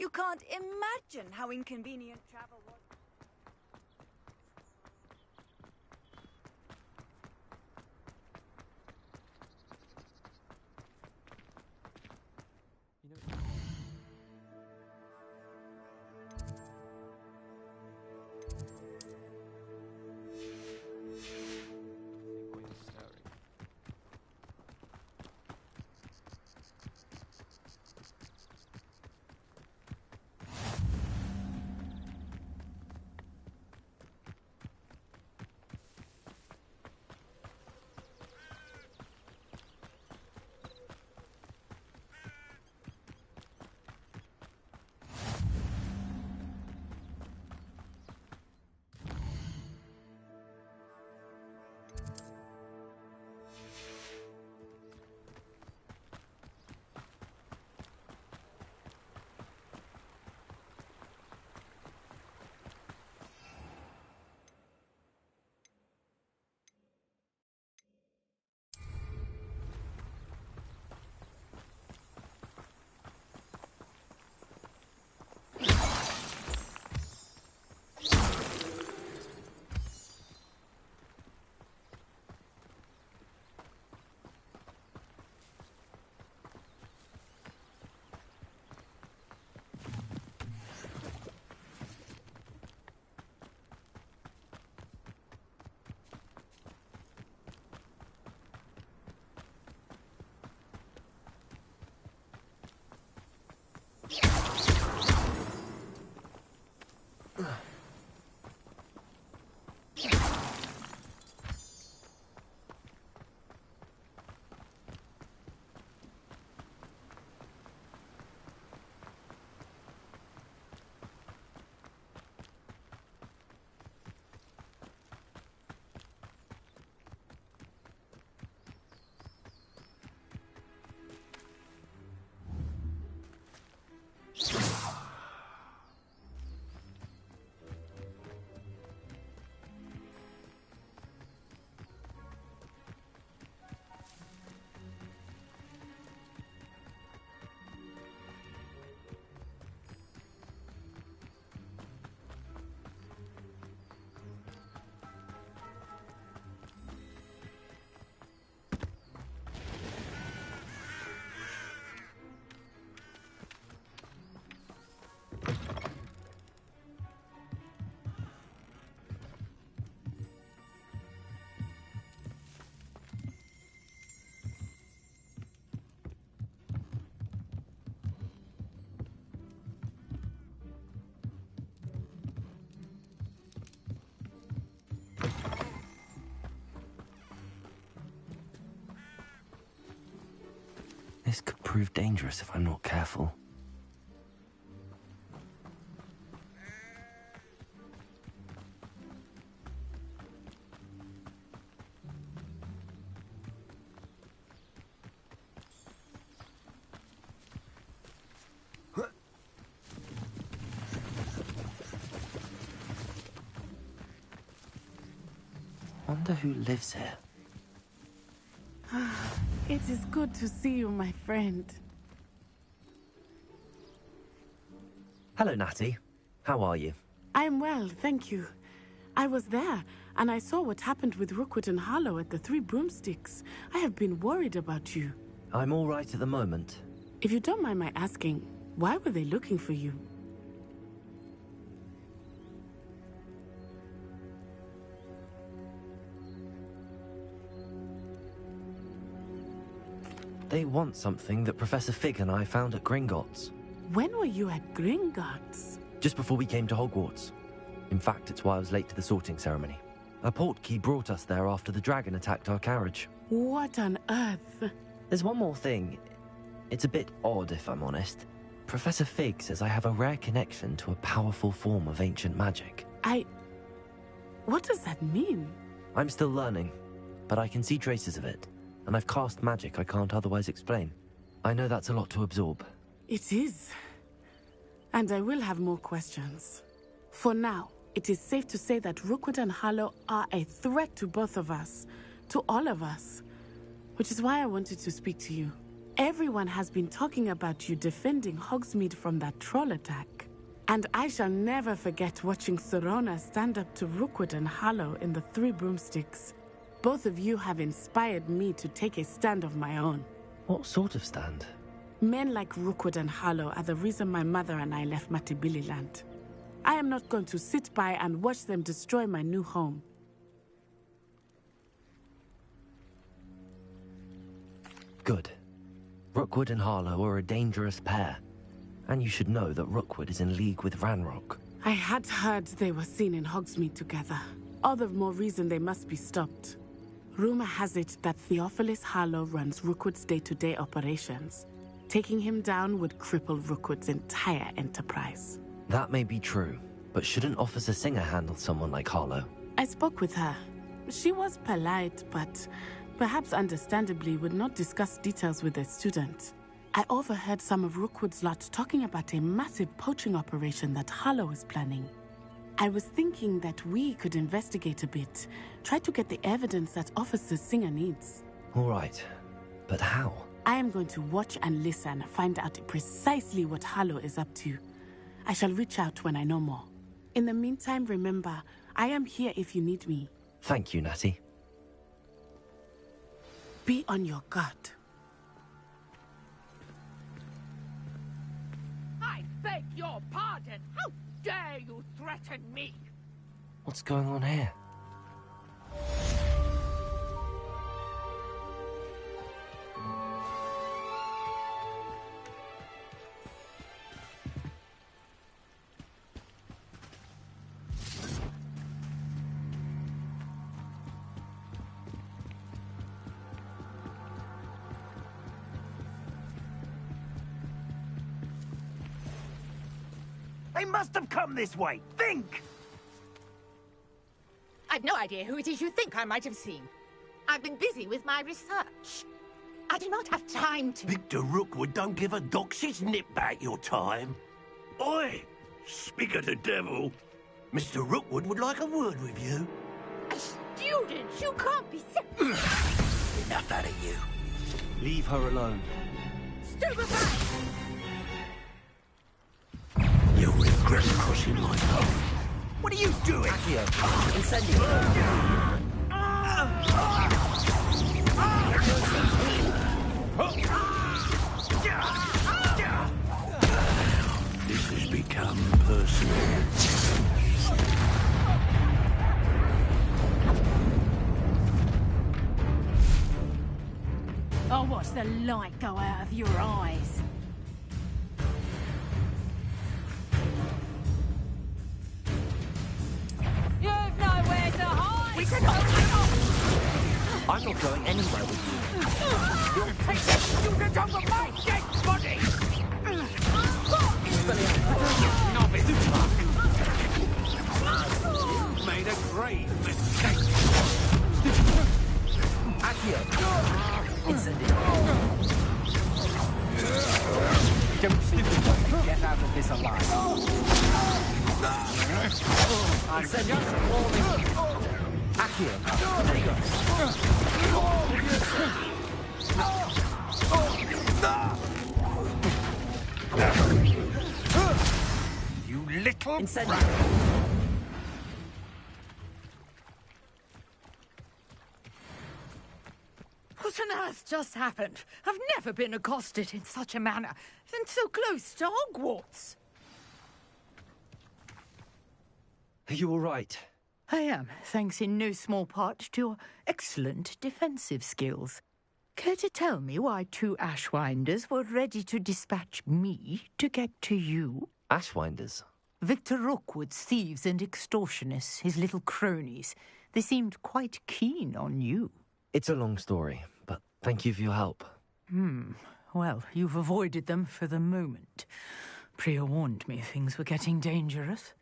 You can't imagine how inconvenient travel was. prove dangerous if I'm not careful. Wonder who lives here. It is good to see you, my friend. Hello, Natty. How are you? I'm well, thank you. I was there, and I saw what happened with Rookwood and Harlow at the Three Broomsticks. I have been worried about you. I'm all right at the moment. If you don't mind my asking, why were they looking for you? They want something that Professor Fig and I found at Gringotts. When were you at Gringotts? Just before we came to Hogwarts. In fact, it's why I was late to the sorting ceremony. A portkey brought us there after the dragon attacked our carriage. What on earth? There's one more thing. It's a bit odd, if I'm honest. Professor Fig says I have a rare connection to a powerful form of ancient magic. What does that mean? I'm still learning, but I can see traces of it. And I've cast magic I can't otherwise explain. I know that's a lot to absorb. It is. And I will have more questions. For now, it is safe to say that Rookwood and Harlow are a threat to both of us. To all of us. Which is why I wanted to speak to you. Everyone has been talking about you defending Hogsmeade from that troll attack. And I shall never forget watching Serona stand up to Rookwood and Harlow in the Three Broomsticks. Both of you have inspired me to take a stand of my own. What sort of stand? Men like Rookwood and Harlow are the reason my mother and I left Matibililand. I am not going to sit by and watch them destroy my new home. Good. Rookwood and Harlow are a dangerous pair. And you should know that Rookwood is in league with Ranrock. I had heard they were seen in Hogsmeade together. All the more reason they must be stopped. Rumor has it that Theophilus Harlow runs Rookwood's day-to-day operations. Taking him down would cripple Rookwood's entire enterprise. That may be true, but shouldn't Officer Singer handle someone like Harlow? I spoke with her. She was polite, but perhaps understandably would not discuss details with a student. I overheard some of Rookwood's lot talking about a massive poaching operation that Harlow is planning. I was thinking that we could investigate a bit, try to get the evidence that Officer Singer needs. All right, but how? I am going to watch and listen, find out precisely what Harlow is up to. I shall reach out when I know more. In the meantime, remember, I am here if you need me. Thank you, Natty. Be on your guard. I beg your pardon. How dare you threaten me? What's going on here? They must have come this way. Think! I've no idea who it is you think I might have seen. I've been busy with my research. I do not have time to... Victor Rookwood don't give a doxy's nip back your time. Oi! Speak of the devil. Mr. Rookwood would like a word with you. A student? You can't be so... Enough out of you. Leave her alone. Stupefy! You'll regret crossing my path. What are you doing? Accio, incendio. This has become personal. I'll watch the light go out of your eyes. You've nowhere to hide! We can hold him off! I'm not going anywhere with you. You'll take that student over my dead is alive. I said just warning. Accio. There you go. You little... Incendio. What on earth just happened? I've never been accosted in such a manner, and so close to Hogwarts. Are you all right? I am, thanks in no small part to your excellent defensive skills. Care to tell me why 2 Ashwinders were ready to dispatch me to get to you? Ashwinders? Victor Rookwood's thieves and extortionists, his little cronies. They seemed quite keen on you. It's a long story, but thank you for your help. Well, you've avoided them for the moment. Priya warned me things were getting dangerous.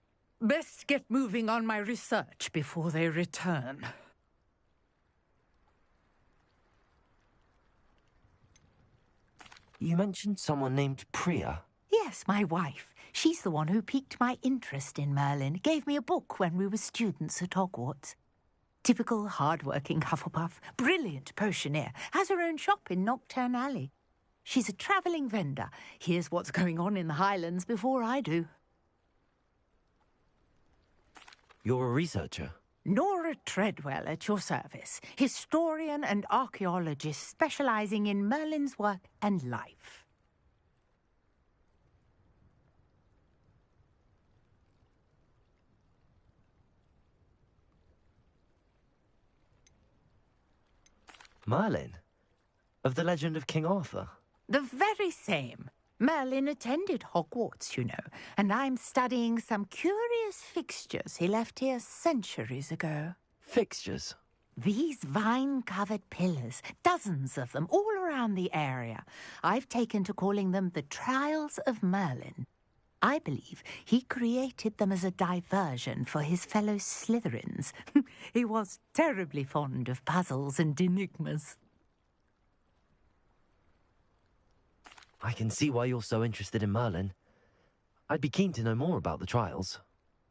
Best get moving on my research before they return. You mentioned someone named Priya. Yes, my wife. She's the one who piqued my interest in Merlin. Gave me a book when we were students at Hogwarts. Typical hard-working Hufflepuff, brilliant potioneer, has her own shop in Knockturn Alley. She's a travelling vendor. Hears what's going on in the Highlands before I do. You're a researcher? Nora Treadwell at your service, historian and archaeologist specialising in Merlin's work and life. Merlin? Of the legend of King Arthur? The very same. Merlin attended Hogwarts, you know, and I'm studying some curious fixtures he left here centuries ago. Fixtures? These vine-covered pillars, dozens of them, all around the area. I've taken to calling them the Trials of Merlin. I believe he created them as a diversion for his fellow Slytherins. He was terribly fond of puzzles and enigmas. I can see why you're so interested in Merlin. I'd be keen to know more about the trials.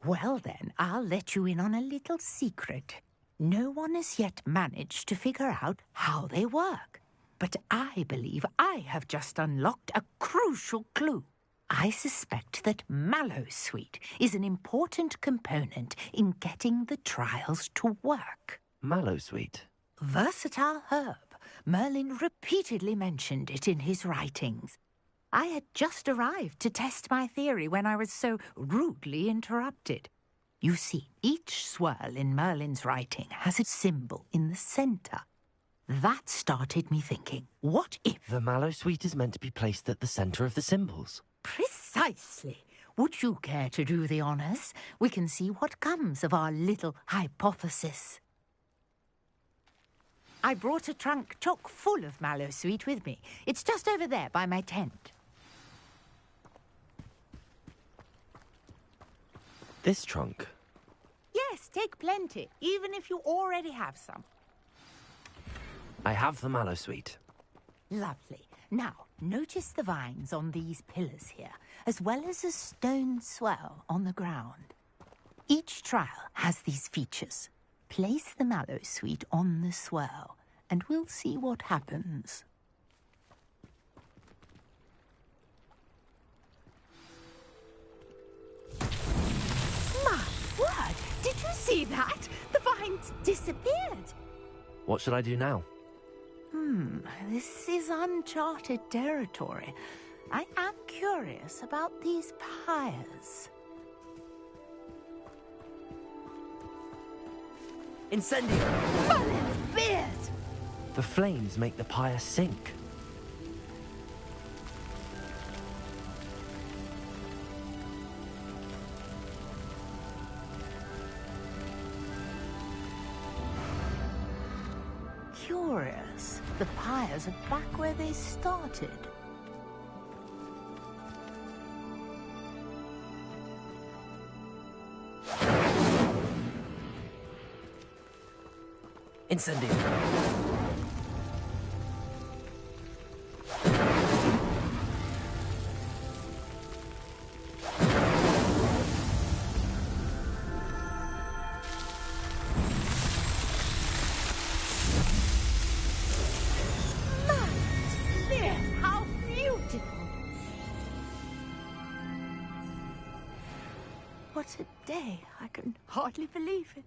Well then, I'll let you in on a little secret. No one has yet managed to figure out how they work. But I believe I have just unlocked a crucial clue. I suspect that Mallowsweet is an important component in getting the trials to work. Mallowsweet? Versatile herb. Merlin repeatedly mentioned it in his writings. I had just arrived to test my theory when I was so rudely interrupted. You see, each swirl in Merlin's writing has a symbol in the centre. That started me thinking, what if... The Mallowsweet is meant to be placed at the centre of the symbols. Precisely. Would you care to do the honours? We can see what comes of our little hypothesis. I brought a trunk chock full of Mallowsweet with me. It's just over there by my tent. This trunk? Yes, take plenty, even if you already have some. I have the Mallowsweet. Lovely. Now, notice the vines on these pillars here, as well as a stone swell on the ground. Each trial has these features. Place the Mallowsweet on the swell, and we'll see what happens. My word! Did you see that? The vines disappeared! What should I do now? This is uncharted territory. I am curious about these pyres. Incendio! Merlin's beard! The flames make the pyre sink. Curious. The pyres are back where they started. Incendio. What a day. I can hardly believe it.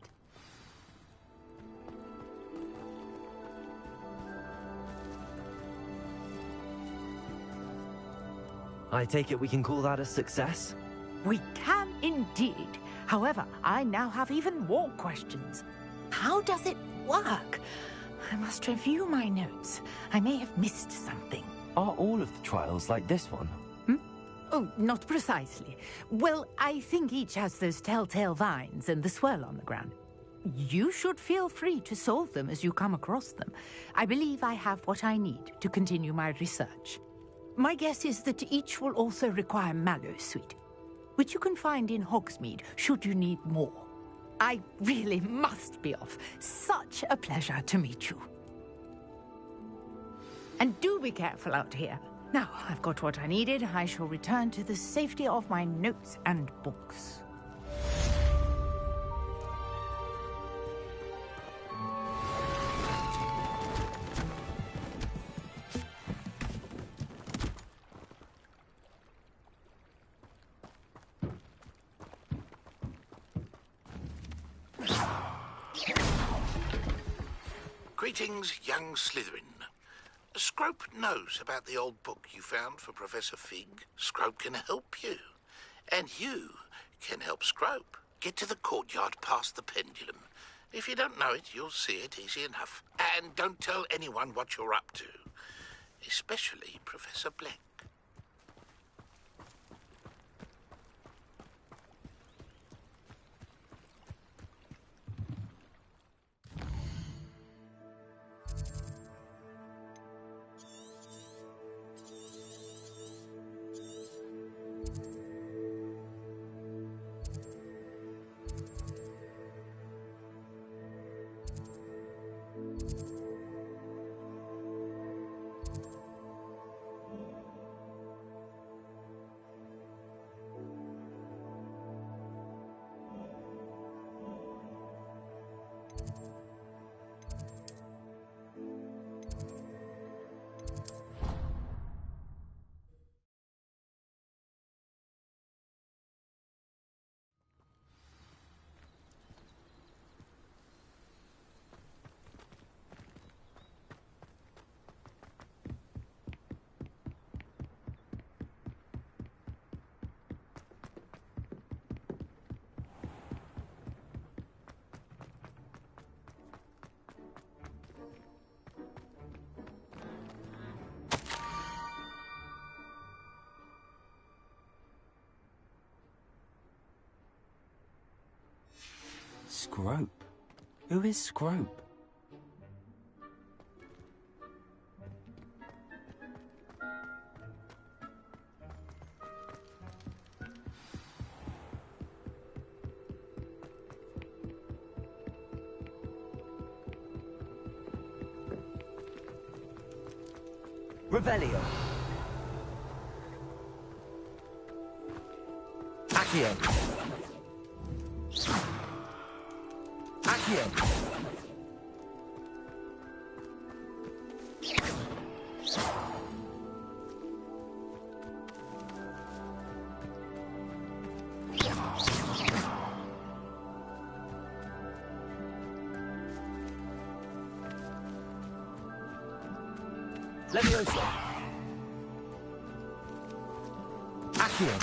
I take it we can call that a success? We can indeed. However, I now have even more questions. How does it work? I must review my notes. I may have missed something. Are all of the trials like this one? Oh, not precisely. Well, I think each has those telltale vines and the swirl on the ground. You should feel free to solve them as you come across them. I believe I have what I need to continue my research. My guess is that each will also require mallow sweet, which you can find in Hogsmeade should you need more. I really must be off. Such a pleasure to meet you. And do be careful out here. Now, I've got what I needed. I shall return to the safety of my notes and books. Greetings, young Slytherin. Scrope knows about the old book you found for Professor Fig. Scrope can help you. And you can help Scrope. Get to the courtyard past the pendulum. If you don't know it, you'll see it easy enough. And don't tell anyone what you're up to. Especially Professor Black. Scrope? Who is Scrope? Revelio. Accio. Accio. Leviosa. Accio.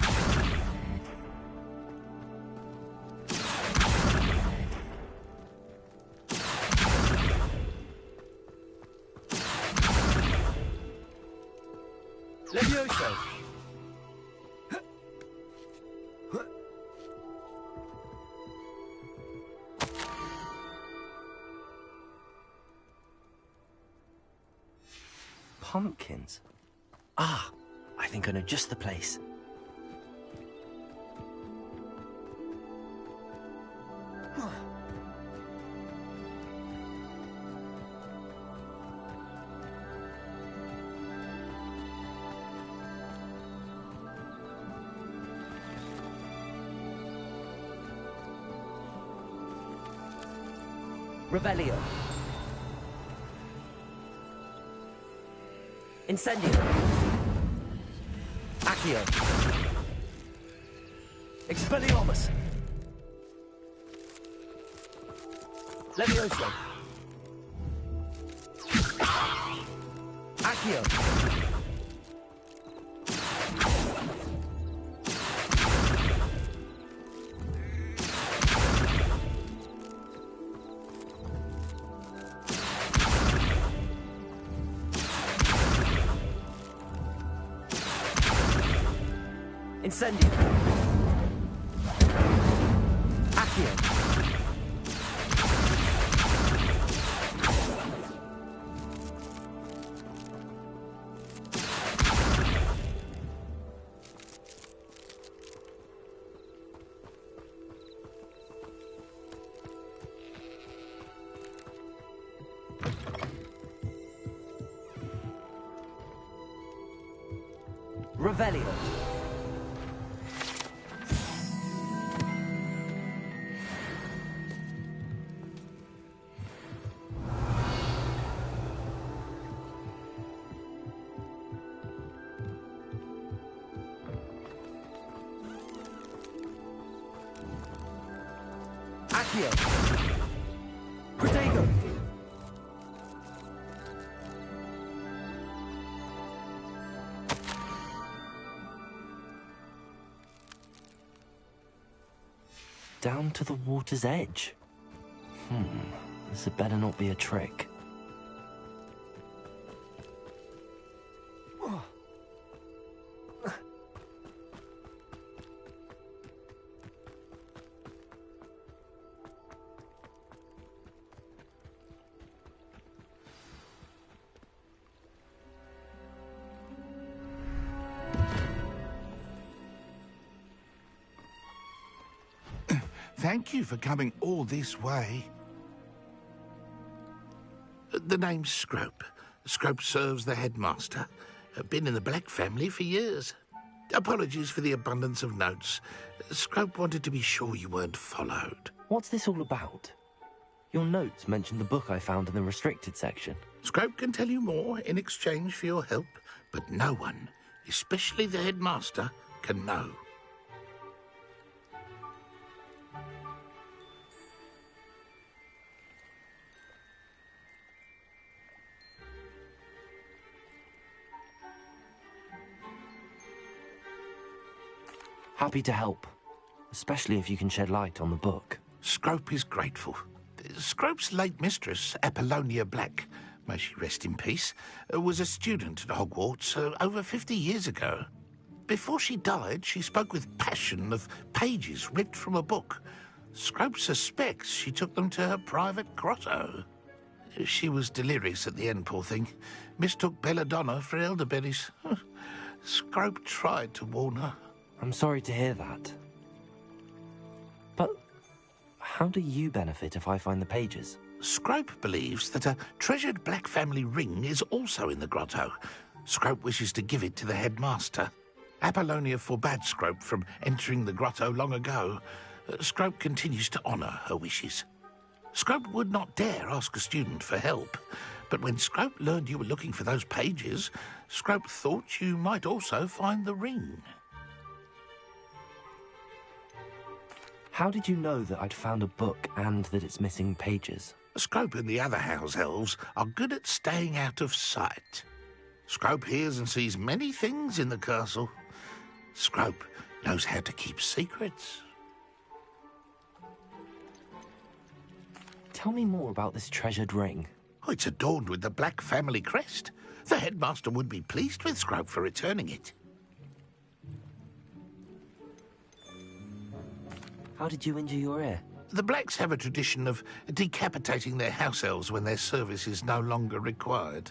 Leviosa. Pumpkins. Ah, I think I know just the place. Revelio. Incendio. Accio. Expelliarmus. Levioso. Accio. Incendio. Accio. Revelio. Accio. Protego. Down to the water's edge. This had better not be a trick. Thank you for coming all this way. The name's Scrope. Scrope serves the headmaster. Been in the Black family for years. Apologies for the abundance of notes. Scrope wanted to be sure you weren't followed. What's this all about? Your notes mentioned the book I found in the restricted section. Scrope can tell you more in exchange for your help, but no one, especially the headmaster, can know. Happy to help, especially if you can shed light on the book. Scrope is grateful. Scrope's late mistress, Apollonia Black, may she rest in peace, was a student at Hogwarts over 50 years ago. Before she died, she spoke with passion of pages ripped from a book. Scrope suspects she took them to her private grotto. She was delirious at the end, poor thing. Mistook belladonna for elderberries. Scrope tried to warn her. I'm sorry to hear that. But how do you benefit if I find the pages? Scrope believes that a treasured Black family ring is also in the grotto. Scrope wishes to give it to the headmaster. Apollonia forbade Scrope from entering the grotto long ago. Scrope continues to honour her wishes. Scrope would not dare ask a student for help, but when Scrope learned you were looking for those pages, Scrope thought you might also find the ring. How did you know that I'd found a book and that it's missing pages? Scrope and the other house elves are good at staying out of sight. Scrope hears and sees many things in the castle. Scrope knows how to keep secrets. Tell me more about this treasured ring. Oh, it's adorned with the Black family crest. The headmaster would be pleased with Scrope for returning it. How did you injure your ear? The Blacks have a tradition of decapitating their house elves when their service is no longer required.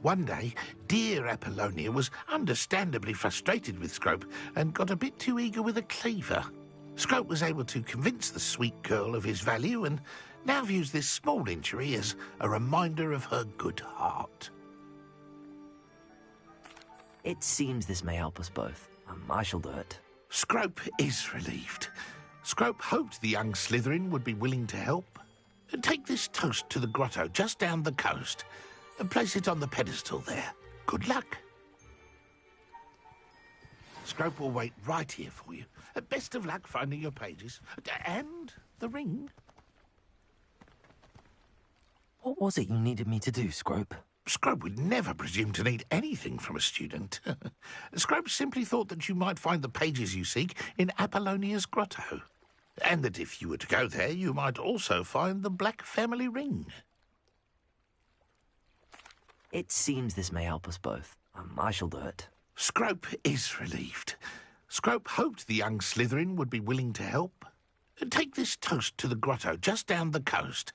One day, dear Apollonia was understandably frustrated with Scrope and got a bit too eager with a cleaver. Scrope was able to convince the sweet girl of his value and now views this small injury as a reminder of her good heart. It seems this may help us both. I shall do it. Scrope is relieved. Scrope hoped the young Slytherin would be willing to help. Take this toast to the grotto just down the coast and place it on the pedestal there. Good luck. Scrope will wait right here for you. Best of luck finding your pages. And the ring. What was it you needed me to do, Scrope? Scrope would never presume to need anything from a student. Scrope simply thought that you might find the pages you seek in Apollonia's grotto. And that if you were to go there, you might also find the Black Family Ring. It seems this may help us both. I shall do it. Scrope is relieved. Scrope hoped the young Slytherin would be willing to help. Take this toast to the grotto just down the coast.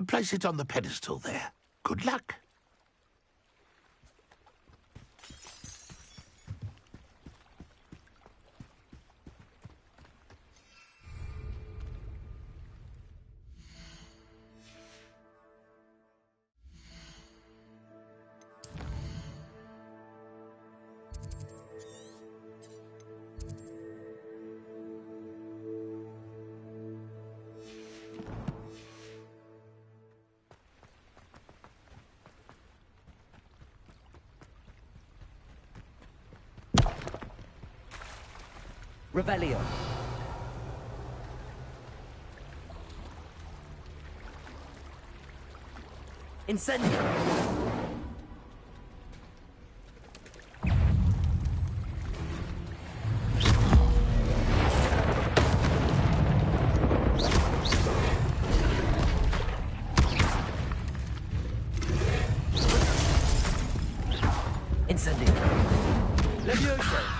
Place it on the pedestal there. Good luck. Revelio. Incendio. Incendio. Levioso.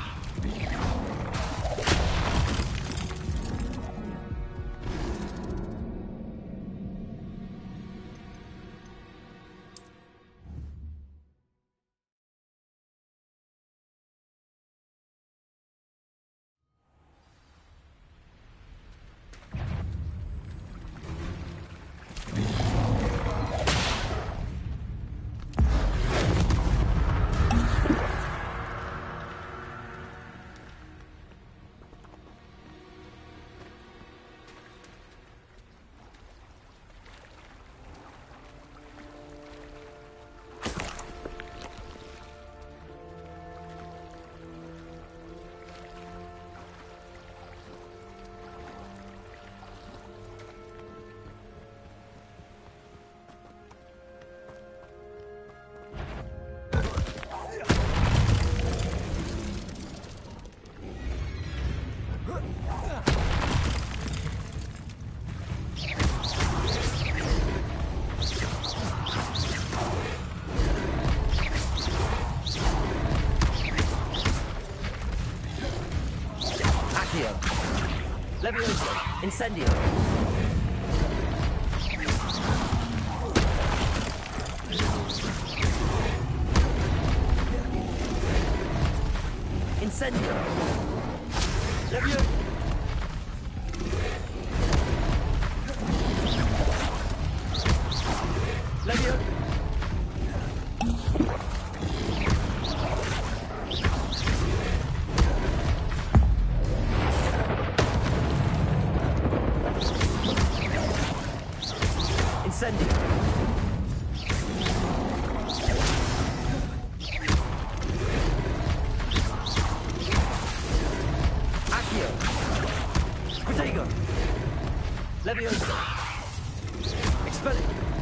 Levioso. Incendio. Incendio. Levioso. Levioso. Incendio. Accio. Protego. Levioso. Expelliarmus.